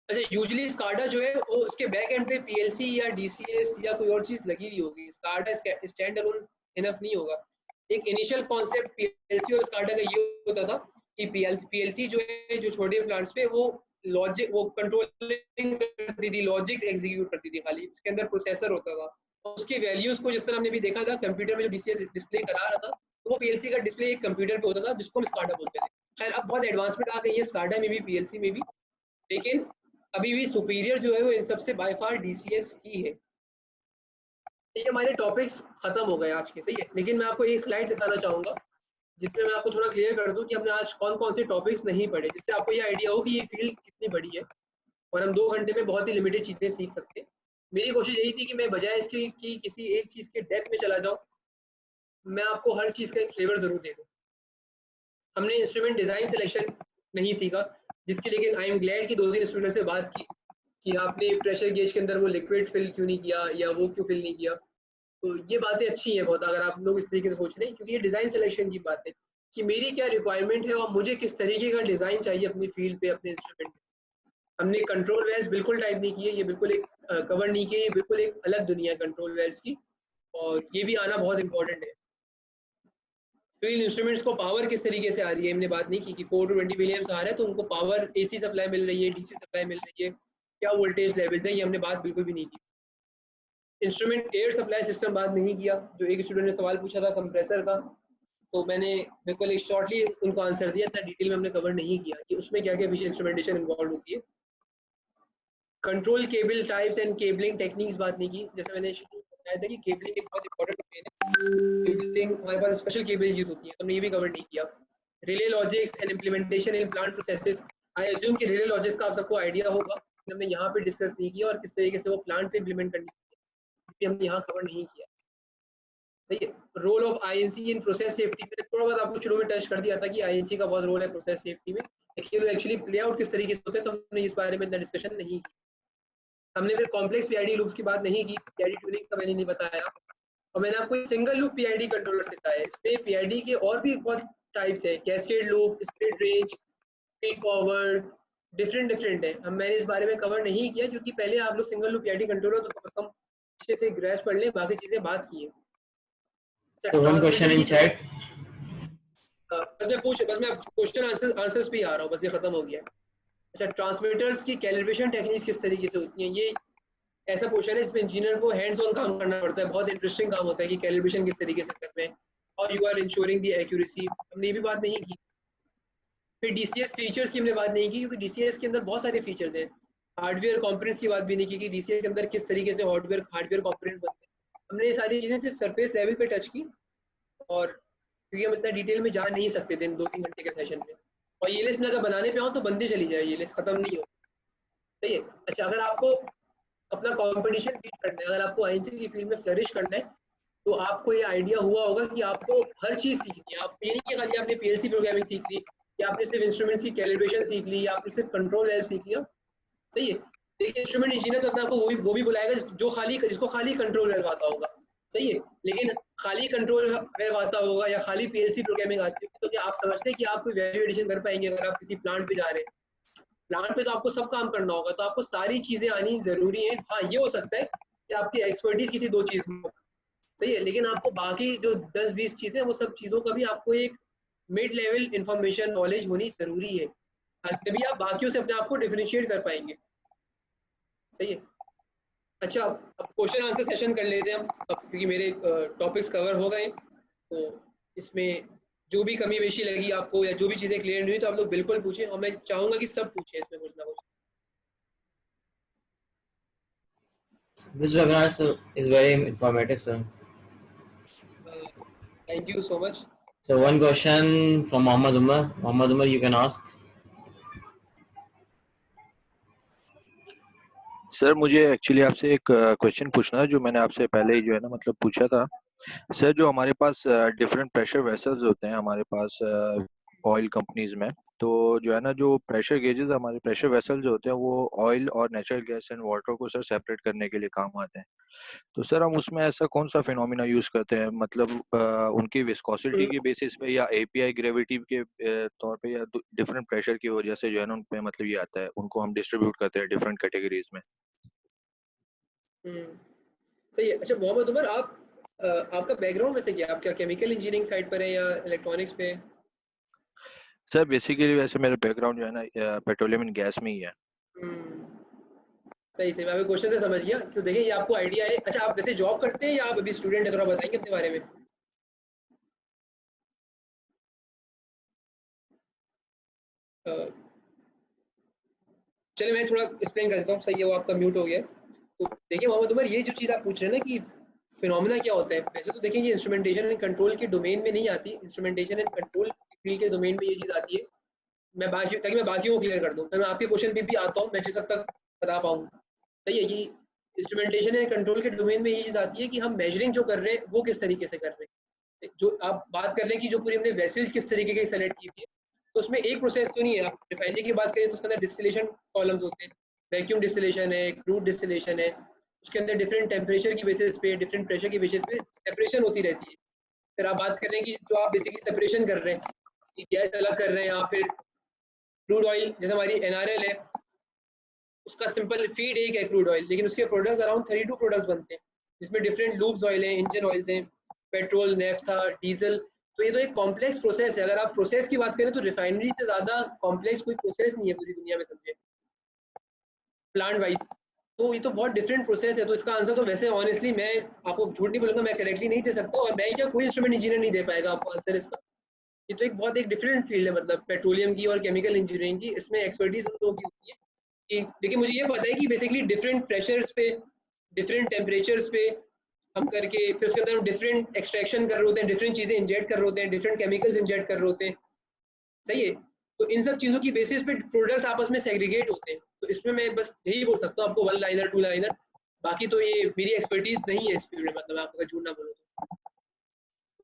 अच्छा, यूजुअली स्काडा जो है वो उसके बैक एंड पे PLC या DCS या कोई और चीज लगी हुई होगी। स्काडा स्टैंड अलोन इनफ नहीं होगा। एक इनिशियल कॉन्सेप्ट PLC और स्काडा का ये होता था कि PLC जो है, जो छोटे प्लांट्स पे वो लॉजिक, वो कंट्रोलिंग करती थी, लॉजिक्स एग्जीक्यूट करती थी खाली, इसके अंदर प्रोसेसर होता था। और उसकी वैल्यूज को जिस तरह हमने भी देखा था कंप्यूटर में, जो DCS डिस्प्ले करा रहा था, तो वो PLC का डिस्प्ले एक कंप्यूटर पे होता था जिसको हम स्काडा बोलते थे। खैर, अब बहुत एडवांसमेंट आ गई है स्काडा में भी, PLC में भी, लेकिन अभी भी सुपीरियर जो है वो इन सबसे बाय फार DCS ही है। ये हमारे टॉपिक्स खत्म हो गए आज के, सही है, लेकिन मैं आपको एक स्लाइड दिखाना चाहूंगा जिसमें मैं आपको थोड़ा क्लियर कर दूं कि हमने आज कौन कौन से टॉपिक्स नहीं पढ़े, जिससे आपको ये आइडिया हो कि ये फील्ड कितनी बड़ी है और हम 2 घंटे में बहुत ही लिमिटेड चीजें सीख सकते हैं। मेरी कोशिश यही थी कि मैं बजाय इसकी कि किसी एक चीज के डेप्थ में चला जाऊं, मैं आपको हर चीज का एक फ्लेवर जरूर दे दूं। हमने इंस्ट्रूमेंट डिजाइन सिलेक्शन नहीं सीखा, जिसके लिए आई एम ग्लैड कि 2-3 स्टूडेंट से बात की कि आपने प्रेशर गेज के अंदर वो लिक्विड फिल क्यों नहीं किया या वो क्यों फिल नहीं किया। तो ये बातें अच्छी हैं बहुत, अगर आप लोग इस तरीके से सोच रहे हैं, क्योंकि ये डिज़ाइन सिलेक्शन की बात है कि मेरी क्या रिक्वायरमेंट है और मुझे किस तरीके का डिज़ाइन चाहिए अपनी फील्ड पे, अपने इंस्ट्रूमेंट पे। हमने कंट्रोल वेल्स बिल्कुल टाइप नहीं किए, ये बिल्कुल एक कवर नहीं किए, ये बिल्कुल एक अलग दुनिया है कंट्रोल वेल्स की, और ये भी आना बहुत इंपॉर्टेंट है। फील्ड इंस्ट्रूमेंट्स को पावर किस तरीके से आ रही है, हमने बात नहीं की कि 4 to 20 मिलियम्स आ रहा है तो उनको पावर AC सप्लाई मिल रही है, DC सप्लाई मिल रही है, क्या वोल्टेज लेवल्स है, ये हमने बात बिल्कुल भी नहीं की। इंस्ट्रूमेंट एयर सप्लाई सिस्टम बात नहीं किया, जो एक स्टूडेंट ने सवाल पूछा था कंप्रेसर का, तो मैंने बिल्कुल एक शॉर्टली उनको आंसर दिया था, डिटेल में हमने कवर नहीं किया कि उसमें क्या क्या पीछे इंस्ट्रूमेंटेशन इन्वॉल्व होती है। Control cable types and cabling techniques बात नहीं की, जैसे मैंने शुरू में बताया था कि केबलिंग एक बहुत इंपॉर्टेंट डोमेन है। केबलिंग हमारे पास स्पेशल केबल्स यूज होती है, तो हमने ये भी कवर नहीं किया। Relay logics and implementation in plant processes, I assume कि रिले लॉजिक्स का आप सबको आइडिया होगा, हमने यहाँ पे डिस्कस नहीं किया, और किस तरीके से वो प्लांट पे इम्प्लीमेंट करनी है हमने यहाँ कवर नहीं किया। सही है। Role of INC in process safety, मैंने थोड़ा बहुत आपको शुरू में टच कर दिया था कि INC का बहुत रोल है प्रोसेस सेफ्टी में, लेकिन एक्चुअली प्ले आउट किस तरीके से होते हैं तो हमने इस बारे में इतना डिस्कशन नहीं की। हमने फिर कॉम्प्लेक्स PID लूप्स की बात नहीं की, PID ट्यूनिंग का मैंने नहीं बताया, और मैंने आपको सिंगल लूप PID कंट्रोलर सिखाया है। इसमें PID के और भी बहुत टाइप्स है, cascade loop, split range, feed forward, different है। अब मैंने इस बारे में कवर नहीं किया क्योंकि पहले आप लोग सिंगल लूप पीआईडी कंट्रोलर तो कम से कम अच्छे से ग्रैस्प कर लें, बाकी चीजें बात की है। So one question in chat. बस मैं क्वेश्चन आंसर्स पे ही आ रहा हूँ, बस ये खत्म हो गया। अच्छा, ट्रांसमीटर्स की कैलिब्रेशन टेक्निक्स किस तरीके से होती हैं, ये ऐसा क्वेश्चन है इसमें इंजीनियर को हैंड्स ऑन काम करना पड़ता है, बहुत इंटरेस्टिंग काम होता है कि कैलिब्रेशन किस तरीके से कर रहे हैं और you are ensuring the accuracy. हमने ये भी बात नहीं की। फिर डीसीएस फीचर्स की हमने बात नहीं की क्योंकि डीसीएस के अंदर बहुत सारे फीचर्स हैं। हार्डवेयर कंपोनेंट्स की बात भी नहीं की कि डीसीएस के अंदर किस तरीके से हार्डवेयर कंपोनेंट्स बनते हैं। हमने ये सारी चीज़ें सिर्फ सरफेस लेवल पे टच की, और क्योंकि हम इतना डिटेल में जा नहीं सकते दिन 2-3 घंटे के सेशन में, और ये लिस्ट में अगर बनाने पे आओ तो बंदी चली जाए, ये लिस्ट खत्म नहीं हो। सही है। अच्छा, अगर आपको अपना कंपटीशन बीट करना है, अगर आपको आईएनसी की फील्ड में फ्लरिश करना है, तो आपको ये आइडिया हुआ होगा कि आपको हर चीज़ सीखनी है। आप ये नहीं कि खाली आपने पीएलसी प्रोग्रामिंग सीख ली, या आपने सिर्फ इंस्ट्रूमेंट्स की कैलिब्रेशन सीख ली, या आपने सिर्फ कंट्रोल लेवल सीख लिया। सही है। देखिए, इंस्ट्रूमेंट इंजीनियर तो अपने आपको वो भी बुलाएगा जिसको खाली कंट्रोल लेवल आता होगा। सही है। लेकिन खाली कंट्रोल वेव आता होगा या खाली पीएलसी प्रोग्रामिंग आती है, तो क्या आप समझते हैं कि आप कोई वैल्यू एडिशन कर पाएंगे? अगर आप किसी प्लांट पे जा रहे हैं, प्लांट पे तो आपको सब काम करना होगा, तो आपको सारी चीजें आनी जरूरी है। हाँ, ये हो सकता है कि आपकी एक्सपर्टीज किसी 2 चीज में हो, सही है, लेकिन आपको बाकी जो 10-20 चीजें, वो सब चीजों का भी आपको एक मिड लेवल इंफॉर्मेशन नॉलेज होनी जरूरी है, तभी आप बाकियों से अपने आप को डिफरेंशिएट कर पाएंगे। सही है। अच्छा, अब क्वेश्चन आंसर सेशन कर लेते हैं हम, अब क्योंकि मेरे टॉपिक्स कवर हो गए, तो इसमें जो भी कमी बेशी लगी आपको या जो भी चीज़ें क्लियर नहीं हुई तो आप लोग बिल्कुल पूछें, और मैं चाहूंगा कि सब पूछें इसमें कुछ ना कुछ। This webinar sir, is very informative, sir. Thank you so much. So one question from Mohammad Umar. Mohammad Umar, you can ask. Sir, मुझे एक्चुअली आपसे एक क्वेश्चन पूछना है जो मैंने आपसे पहले ही जो है ना मतलब पूछा था। सर, जो हमारे पास डिफरेंट प्रेशर वेसल्स होते हैं हमारे पास ऑयल कंपनीज में, तो जो है ना जो प्रेशर गेजेस हमारे प्रेशर वेसल्स होते हैं वो ऑयल और नेचुरल गैस एंड वाटर को सर सेपरेट करने के लिए काम आते हैं। तो सर हम उसमें ऐसा कौन सा फिनोमिना यूज करते हैं, मतलब उनकी विस्कोसिटी की बेसिस पे या एपीआई ग्रेविटी के तौर पे या डिफरेंट प्रेशर की वजह से जो है ना उन पे मतलब ये आता है, उनको हम डिस्ट्रीब्यूट करते हैं डिफरेंट कैटेगरीज में। सही है। अच्छा मोहम्मद उमर, आपका बैकग्राउंड वैसे क्या है? आप क्या केमिकल इंजीनियरिंग साइड पर है या इलेक्ट्रॉनिक्स पे? सर बेसिकली वैसे मेरा बैकग्राउंड जो है ना पेट्रोलियम एंड गैस में ही है। सही मैं अभी क्वेश्चन से समझ गया, क्यों देखिए ये आपको आइडिया है। अच्छा, आप वैसे जॉब करते हैं या आप अभी स्टूडेंट है? थोड़ा बताएंगे अपने बारे में। चलिए मैं थोड़ा एक्सप्लेन कर देता हूँ। सही है, वो आपका म्यूट हो गया। तो देखिए मोहम्मद उमर, ये जो चीज़ आप पूछ रहे हैं ना कि फिनोमिना क्या होता है, वैसे तो देखिए ये इंस्ट्रूमेंटेशन एंड कंट्रोल के डोमेन में नहीं आती। इंस्ट्रूमेंटेशन एंड कंट्रोल फील्ड के डोमेन में ये चीज़ आती है। मैं बाकियों को क्लियर कर दूँ, फिर मैं आपके क्वेश्चन पे भी आता हूँ, मैं जिस हद तक बता पाऊँ। सही है कि इंस्ट्रूमेंटेशन एंड कंट्रोल के डोमेन में ये चीज़ आती है कि हम मेजरिंग जो कर रहे हैं वो किस तरीके से कर रहे हैं। जो आप बात कर रहे हैं कि जो पूरी हमने वेसल्स किस तरीके की सेलेक्ट की थी, तो उसमें एक प्रोसेस तो नहीं है। आप रिफाइनरी की बात करें तो उसके अंदर डिस्टिलेशन कॉलम्स होते हैं, वैक्यूम डिस्टिलेशन है, क्रूड डिस्टिलेशन है, उसके अंदर डिफरेंट टेम्परेचर की बेसिस पे, डिफरेंट प्रेशर की बेसिस पे सेपरेशन होती रहती है। फिर आप बात कर रहे हैं कि जो आप बेसिकली सेपरेशन कर रहे हैं कि गैस अलग कर रहे हैं, या फिर क्रूड ऑयल जैसे हमारी एनआरएल है, उसका सिंपल फीड एक है क्रूड ऑयल, लेकिन उसके प्रोडक्ट्स अराउंड 32 प्रोडक्ट्स बनते हैं, जिसमें डिफरेंट लूब्स ऑयल हैं, इंजन ऑयल्स हैं, पेट्रोल, नेफ्था, डीजल। तो ये तो एक कॉम्प्लेक्स प्रोसेस है। अगर आप प्रोसेस की बात करें तो रिफाइनरी से ज़्यादा कॉम्प्लेक्स कोई प्रोसेस नहीं है पूरी दुनिया में, समझे, प्लांट वाइज। तो ये तो बहुत डिफरेंट प्रोसेस है। तो इसका आंसर तो वैसे ऑनेस्टली मैं आपको झूठ नहीं बोलूँगा, मैं करेक्टली नहीं दे सकता, और मैं क्या कोई इंस्ट्रूमेंट इंजीनियर नहीं दे पाएगा आपको आंसर इसका। ये तो एक बहुत एक डिफरेंट फील्ड है, मतलब पेट्रोलियम की और केमिकल इंजीनियरिंग की, इसमें एक्सपर्टीज उन लोगों की होती है। लेकिन मुझे ये पता है कि बेसिकली डिफरेंट प्रेशर्स पे, डिफरेंट टेम्परेचर्स पे हम करके फिर उसके अंदर हम डिफरेंट एक्सट्रैक्शन कर रहे होते हैं, डिफरेंट चीज़ें इंजेक्ट कर रहे होते हैं, डिफरेंट केमिकल्स इंजेक्ट कर रहे होते हैं। सही है। तो इन सब चीज़ों की बेसिस पे प्रोडक्ट्स आपस में सेग्रीगेट होते हैं। तो इसमें मैं बस यही बोल सकता हूँ आपको, 1 लाइनर 2 लाइनर। बाकी तो ये मेरी एक्सपर्टीज नहीं है इस फील्ड में, मतलब मैं आपको झूठ ना बोलूँ तो।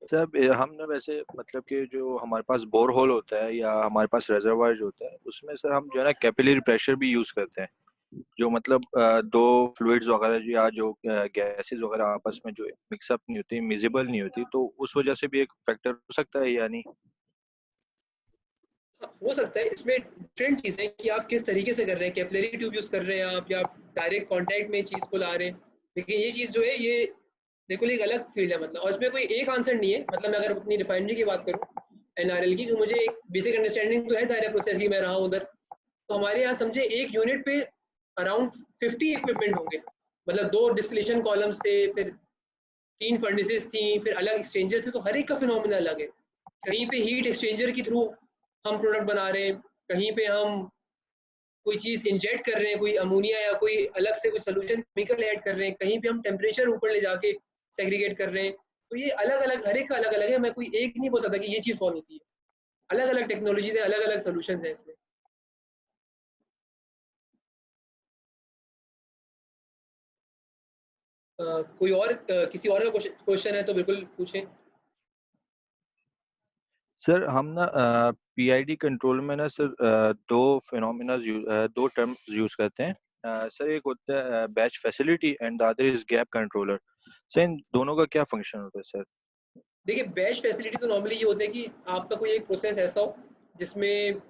सर हमने वैसे मतलब कि जो हमारे पास बोर होल होता है या हमारे पास रेजर्वायर होता है उसमें सर हम जो है ना कैपिलरी प्रेशर भी यूज करते हैं, जो मतलब दो फ्लूइड्स वगैरह या जो गैसेस वगैरह आपस में जो मिक्सअप नहीं होती, मिजिबल नहीं होती, तो उस वजह से भी एक फैक्टर हो सकता है या नहीं? हो सकता है इसमें डिफरेंट चीज़ें कि आप किस तरीके से कर रहे हैं, कैपिलरी ट्यूब यूज़ कर रहे हैं आप या डायरेक्ट कांटेक्ट में चीज़ को ला रहे हैं, लेकिन ये चीज़ जो है ये बिल्कुल एक अलग फील्ड है मतलब, और इसमें कोई एक आंसर नहीं है। मतलब मैं अगर अपनी रिफाइनरी की बात करूँ एनआरएल की, तो मुझे एक बेसिक अंडरस्टैंडिंग तो है सारे प्रोसेस की, मैं रहा हूँ उधर, तो हमारे यहाँ समझे एक यूनिट पे अराउंड 50 इक्विपमेंट होंगे, मतलब 2 डिस्टिलेशन कॉलम्स थे, फिर 3 फर्नेसेस थी, फिर अलग एक्सचेंजर थे, तो हर एक का फिनोमिना अलग है। कहीं पे हीट एक्सचेंजर के थ्रू हम प्रोडक्ट बना रहे हैं, कहीं पे हम कोई चीज़ इंजेक्ट कर रहे हैं, कोई अमोनिया या कोई अलग से कोई सोल्यूशन केमिकल ऐड कर रहे हैं, कहीं पे हम टेम्परेचर ऊपर ले जाके सेग्रीगेट कर रहे हैं। तो ये अलग-अलग, हर एक का अलग-अलग है, मैं कोई एक नहीं बोल सकता कि ये चीज़ फॉलो होती है। अलग-अलग टेक्नोलॉजीज़ है, अलग-अलग सॉल्यूशंस हैं इसमें। कोई और किसी और का क्वेश्चन है तो बिल्कुल पूछें। सर हम ना पीआईडी कंट्रोल में ना सर दो टर्म्स यूज करते हैं। सर एक होता है batch facility and the other is gap controller. Sir इन दोनों का क्या फंक्शन होता है सर? देखिए बैच फैसिलिटी तो नॉर्मली ये होता है कि आपका कोई एक प्रोसेस ऐसा हो जिसमें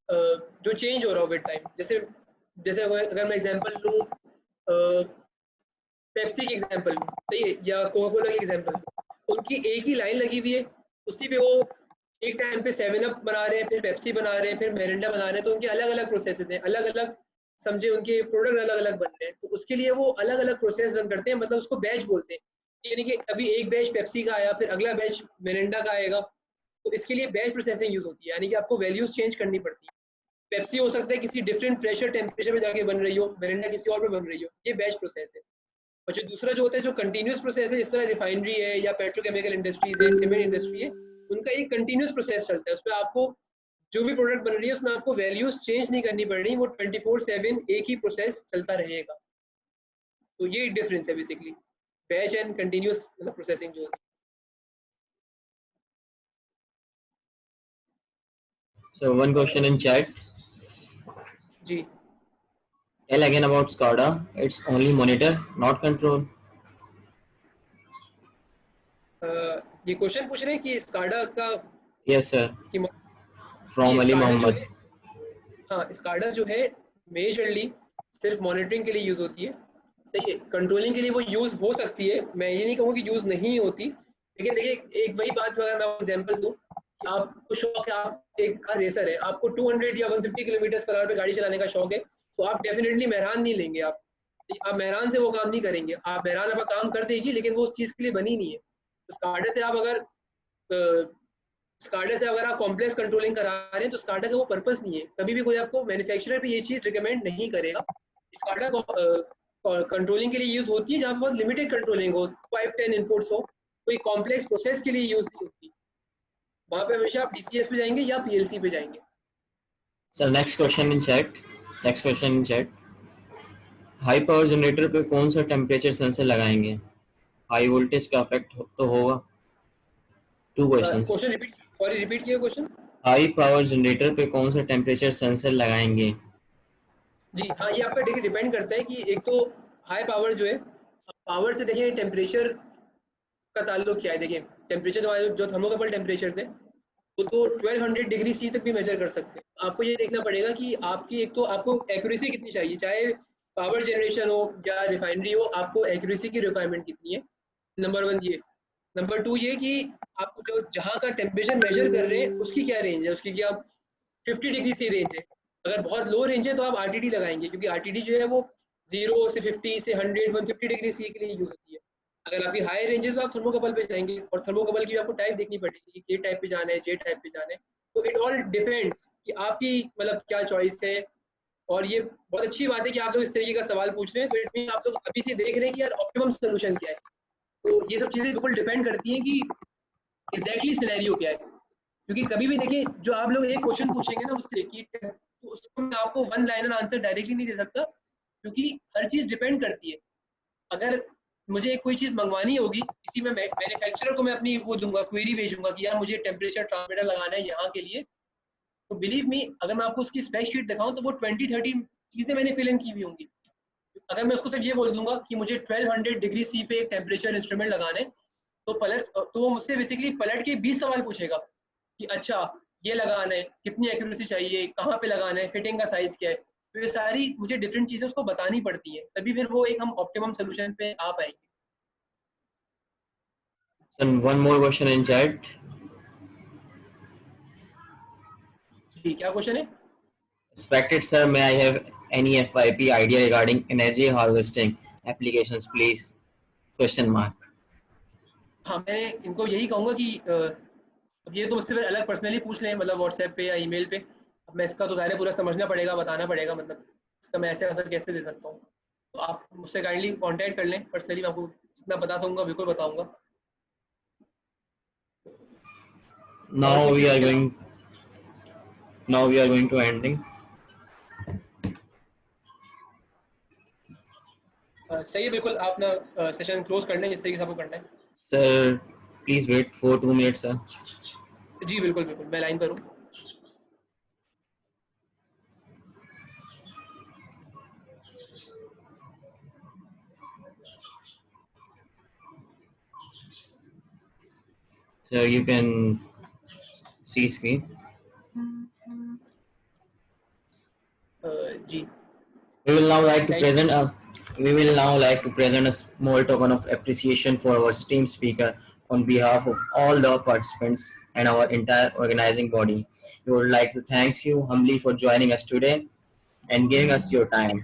जो चेंज हो रहा हो विद टाइम, जैसे जैसे अगर मैं एग्जांपल लूँ, पेप्सी की एग्जांपल लूँ, सही है, या कोका कोला की एग्जांपल लूँ, उनकी एक ही लाइन लगी हुई है, उसी पे वो एक टाइम पे 7 अप बना रहे हैं, फिर पेप्सी बना रहे हैं, फिर मिरिंडा बना रहे हैं, तो उनके अलग अलग प्रोसेसेस हैं, अलग अलग समझे उनके प्रोडक्ट अलग अलग बन रहे हैं, तो उसके लिए वो अलग अलग प्रोसेस रन करते हैं, मतलब उसको बैच बोलते हैं। यानी कि अभी एक बैच पेप्सी का आया, फिर अगला बैच मिरिंडा का आएगा, तो इसके लिए बैच प्रोसेसिंग यूज होती है, यानी कि आपको वैल्यूज चेंज करनी पड़ती है। पेप्सी हो सकता है किसी डिफरेंट प्रेशर टेम्परेचर में जाके बन रही हो, मिरिंडा किसी और पे बन रही हो, ये बैच प्रोसेस है। और जो दूसरा जो होता है जो कंटिन्यूस प्रोसेस है, जिस तरह रिफाइनरी है या पेट्रोकेमिकल इंडस्ट्रीज है, सीमेंट इंडस्ट्री है, उनका एक कंटिन्यूस प्रोसेस चलता है, उसमें आपको जो भी प्रोडक्ट बन रही है उसमें आपको वैल्यूज चेंज नहीं करनी पड़ रही, वो 24/7 एक ही प्रोसेस चलता रहेगा। तो ये डिफरेंस है बेसिकली बैच एंड कंटिन्यूस मतलब प्रोसेसिंग जो होती So one question in chat. है। जी Tell again about SCADA. It's only monitor, not control. ये क्वेश्चन पूछ रहे हैं कि स्काडा का Yes, sir. कि From Ali स्काडा जो Mohammed. है, हाँ स्काडा जो है मेजरली सिर्फ मॉनिटरिंग के लिए यूज होती है, सही है। कंट्रोलिंग के लिए वो यूज हो सकती है, मैं ये नहीं कहूँगा कि यूज नहीं होती, लेकिन देखिए एक वही बात में अगर मैं एग्जांपल दूं कि आपको शौक है, आप एक कार रेसर है, आपको 200 या 150 किलोमीटर पर आवर पे गाड़ी चलाने का शौक है, तो आप डेफिनेटली मेहरान नहीं लेंगे। आप मेहरान से वो काम नहीं करेंगे, आप मेहरान आपका काम कर देगी लेकिन वो उस चीज़ के लिए बनी नहीं है। तो स्काडा से आप अगर स्काडा से अगर आप कॉम्प्लेक्स कंट्रोलिंग करा रहे हैं तो स्काडा का वो पर्पस नहीं है, कभी भी कोई आपको मैन्युफैक्चरर भी ये चीज़ रिकमेंड नहीं करेगा। स्काडा कंट्रोलिंग के लिए यूज होती है जहाँ बहुत लिमिटेड कंट्रोलिंग हो, 5-10 इनपुट्स हो, कोई कॉम्प्लेक्स प्रोसेस के लिए यूज नहीं होती, वहाँ पे हमेशा आप डीसीएस पे जाएंगे या पीएलसी पे जाएंगे। So next question in chat. Next question in chat. High power generator पे कौन सा टेम्परेचर सेंसर लगाएंगे? हाई वोल्टेज का इफेक्ट तो होगा। Two questions. Question repeat, sorry repeat किया क्वेश्चन। हाई पावर जनरेटर पे कौन सा टेम्परेचर सेंसर लगाएंगे? जी हाँ, ये आपका देखिए डिपेंड करता है कि एक तो हाई पावर जो है, पावर से देखिए टेम्परेचर का ताल्लुक क्या है। देखिए टेम्परेचर जो थर्मोकपल टेम्परेचर है वो तो 1200 डिग्री सी तक भी मेजर कर सकते हैं। आपको ये देखना पड़ेगा कि आपकी एक तो आपको एक्यूरेसी कितनी चाहिए, चाहे पावर जनरेशन हो या रिफाइनरी हो, आपको एक्यूरेसी की रिक्वायरमेंट कितनी है, नंबर 1 ये। नंबर 2 ये कि आपको जो जहाँ का टेम्परेचर मेजर कर रहे हैं उसकी क्या रेंज है, उसकी क्या 50 डिग्री से रेंज है। अगर बहुत लो रेंज है तो आप आरटीडी लगाएंगे, क्योंकि आरटीडी जो है वो 0 से 50 से 100 150 डिग्री सी के लिए यूज होती है। अगर आपकी हाई रेंज है तो आप थर्मोकपल पे जाएंगे, और थर्मोकपल की आपको टाइप देखनी पड़ेगी, के टाइप पे जाना है, जे टाइप पे जाना है। तो इट ऑल डिपेंड्स कि आपकी मतलब क्या चॉइस है। और ये बहुत अच्छी बात है कि आप लोग इस तरीके का सवाल पूछ रहे हैं, तो इट मीन आप लोग अभी से देख रहे हैं कि यार ऑप्टिमम सोल्यूशन क्या है। तो ये सब चीजें बिल्कुल डिपेंड करती हैं कि एग्जैक्टली सिनेरियो क्या है, क्योंकि कभी भी देखिए जो आप लोग एक क्वेश्चन पूछेंगे ना उससे कि तो उसको मैं आपको वन लाइनर आंसर डायरेक्टली नहीं दे सकता, क्योंकि हर चीज डिपेंड करती है। अगर मुझे कोई चीज मंगवानी होगी, इसी में मैन्युफैक्चरर को मैं अपनी वो दूंगा, क्वेरी भेजूंगा कि यार मुझे टेम्परेचर ट्रांसमीटर लगाना है यहाँ के लिए, तो बिलीव मी अगर मैं आपको उसकी स्पेक शीट दिखाऊं तो वो 20-30 चीजें मैंने फिल इन की हुई होंगी। अगर मैं उसको सिर्फ ये बोल दूंगा कि मुझे 1200 डिग्री सी पे एक टेम्परेचर इंस्ट्रूमेंट लगाना है, तो वो मुझसे बेसिकली पलट के 20 सवाल पूछेगा कि अच्छा ये लगाना है, कितनी एक्यूरेसी चाहिए, कहाँ पे लगाना है, फिटिंग का साइज क्या है, तो ये सारी मुझे डिफरेंट चीजें उसको बतानी पड़ती हैं, तभी फिर वो एक हम ऑप्टिमम सोल्यूशन पे आ पाएंगे। And one more question in chat. जी क्या क्वेश्चन है? Respected sir, may I have any FYP idea regarding energy harvesting applications, please? Question mark. हाँ मैं इनको यही कहूँगा कि अब ये तो मुझसे फिर अलग पर्सनली पूछ लें, मतलब व्हाट्सएप पे या ईमेल पे। अब मैं इसका तो ज़ाहिर पूरा समझना पड़ेगा, बताना पड़ेगा, मतलब इसका मैं ऐसे आंसर कैसे दे सकता हूँ। तो आप मुझसे काइंडली कांटेक्ट कर लें पर्सनली, मैं आपको जितना बता सकूँगा बिल्कुल बताऊँगा। और Now कोई we are question? going. Now we are going to ending. सही है, बिल्कुल आप ना सेशन क्लोज कर लें जिस तरीके से आपको करना है। Sir, please wait for 2 minutes, sir. जी बिल्कुल बिल्कुल, मैं लाइन पर हूँ। So you can see screen. Ji We will now like to Thank you. present a small token of appreciation for our esteemed speaker on behalf of all the participants and our entire organizing body. We would like to thank you humbly for joining us today and giving us your time.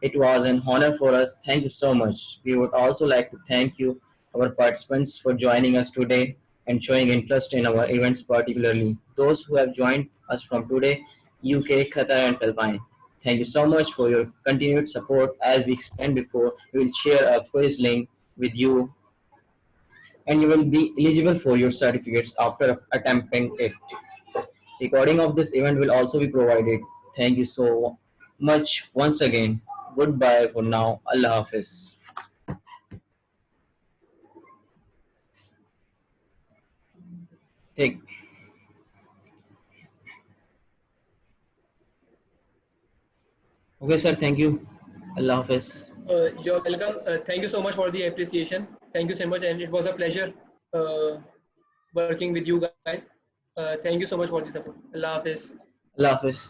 It was an honor for us. Thank you so much. We would also like to thank you, our participants, for joining us today and showing interest in our events, particularly those who have joined us from today, UK, Qatar, and Philippines. Thank you so much for your continued support. As we explained before, we will share a quiz link with you and you will be eligible for your certificates after attempting it. Recording of this event will also be provided. Thank you so much once again. Goodbye for now. Allah Hafiz. Take. Okay, sir. Thank you. Allah Hafiz. You're welcome. Thank you so much for the appreciation. Thank you so much, and it was a pleasure working with you guys. Thank you so much for the support. Allah Hafiz. Allah Hafiz.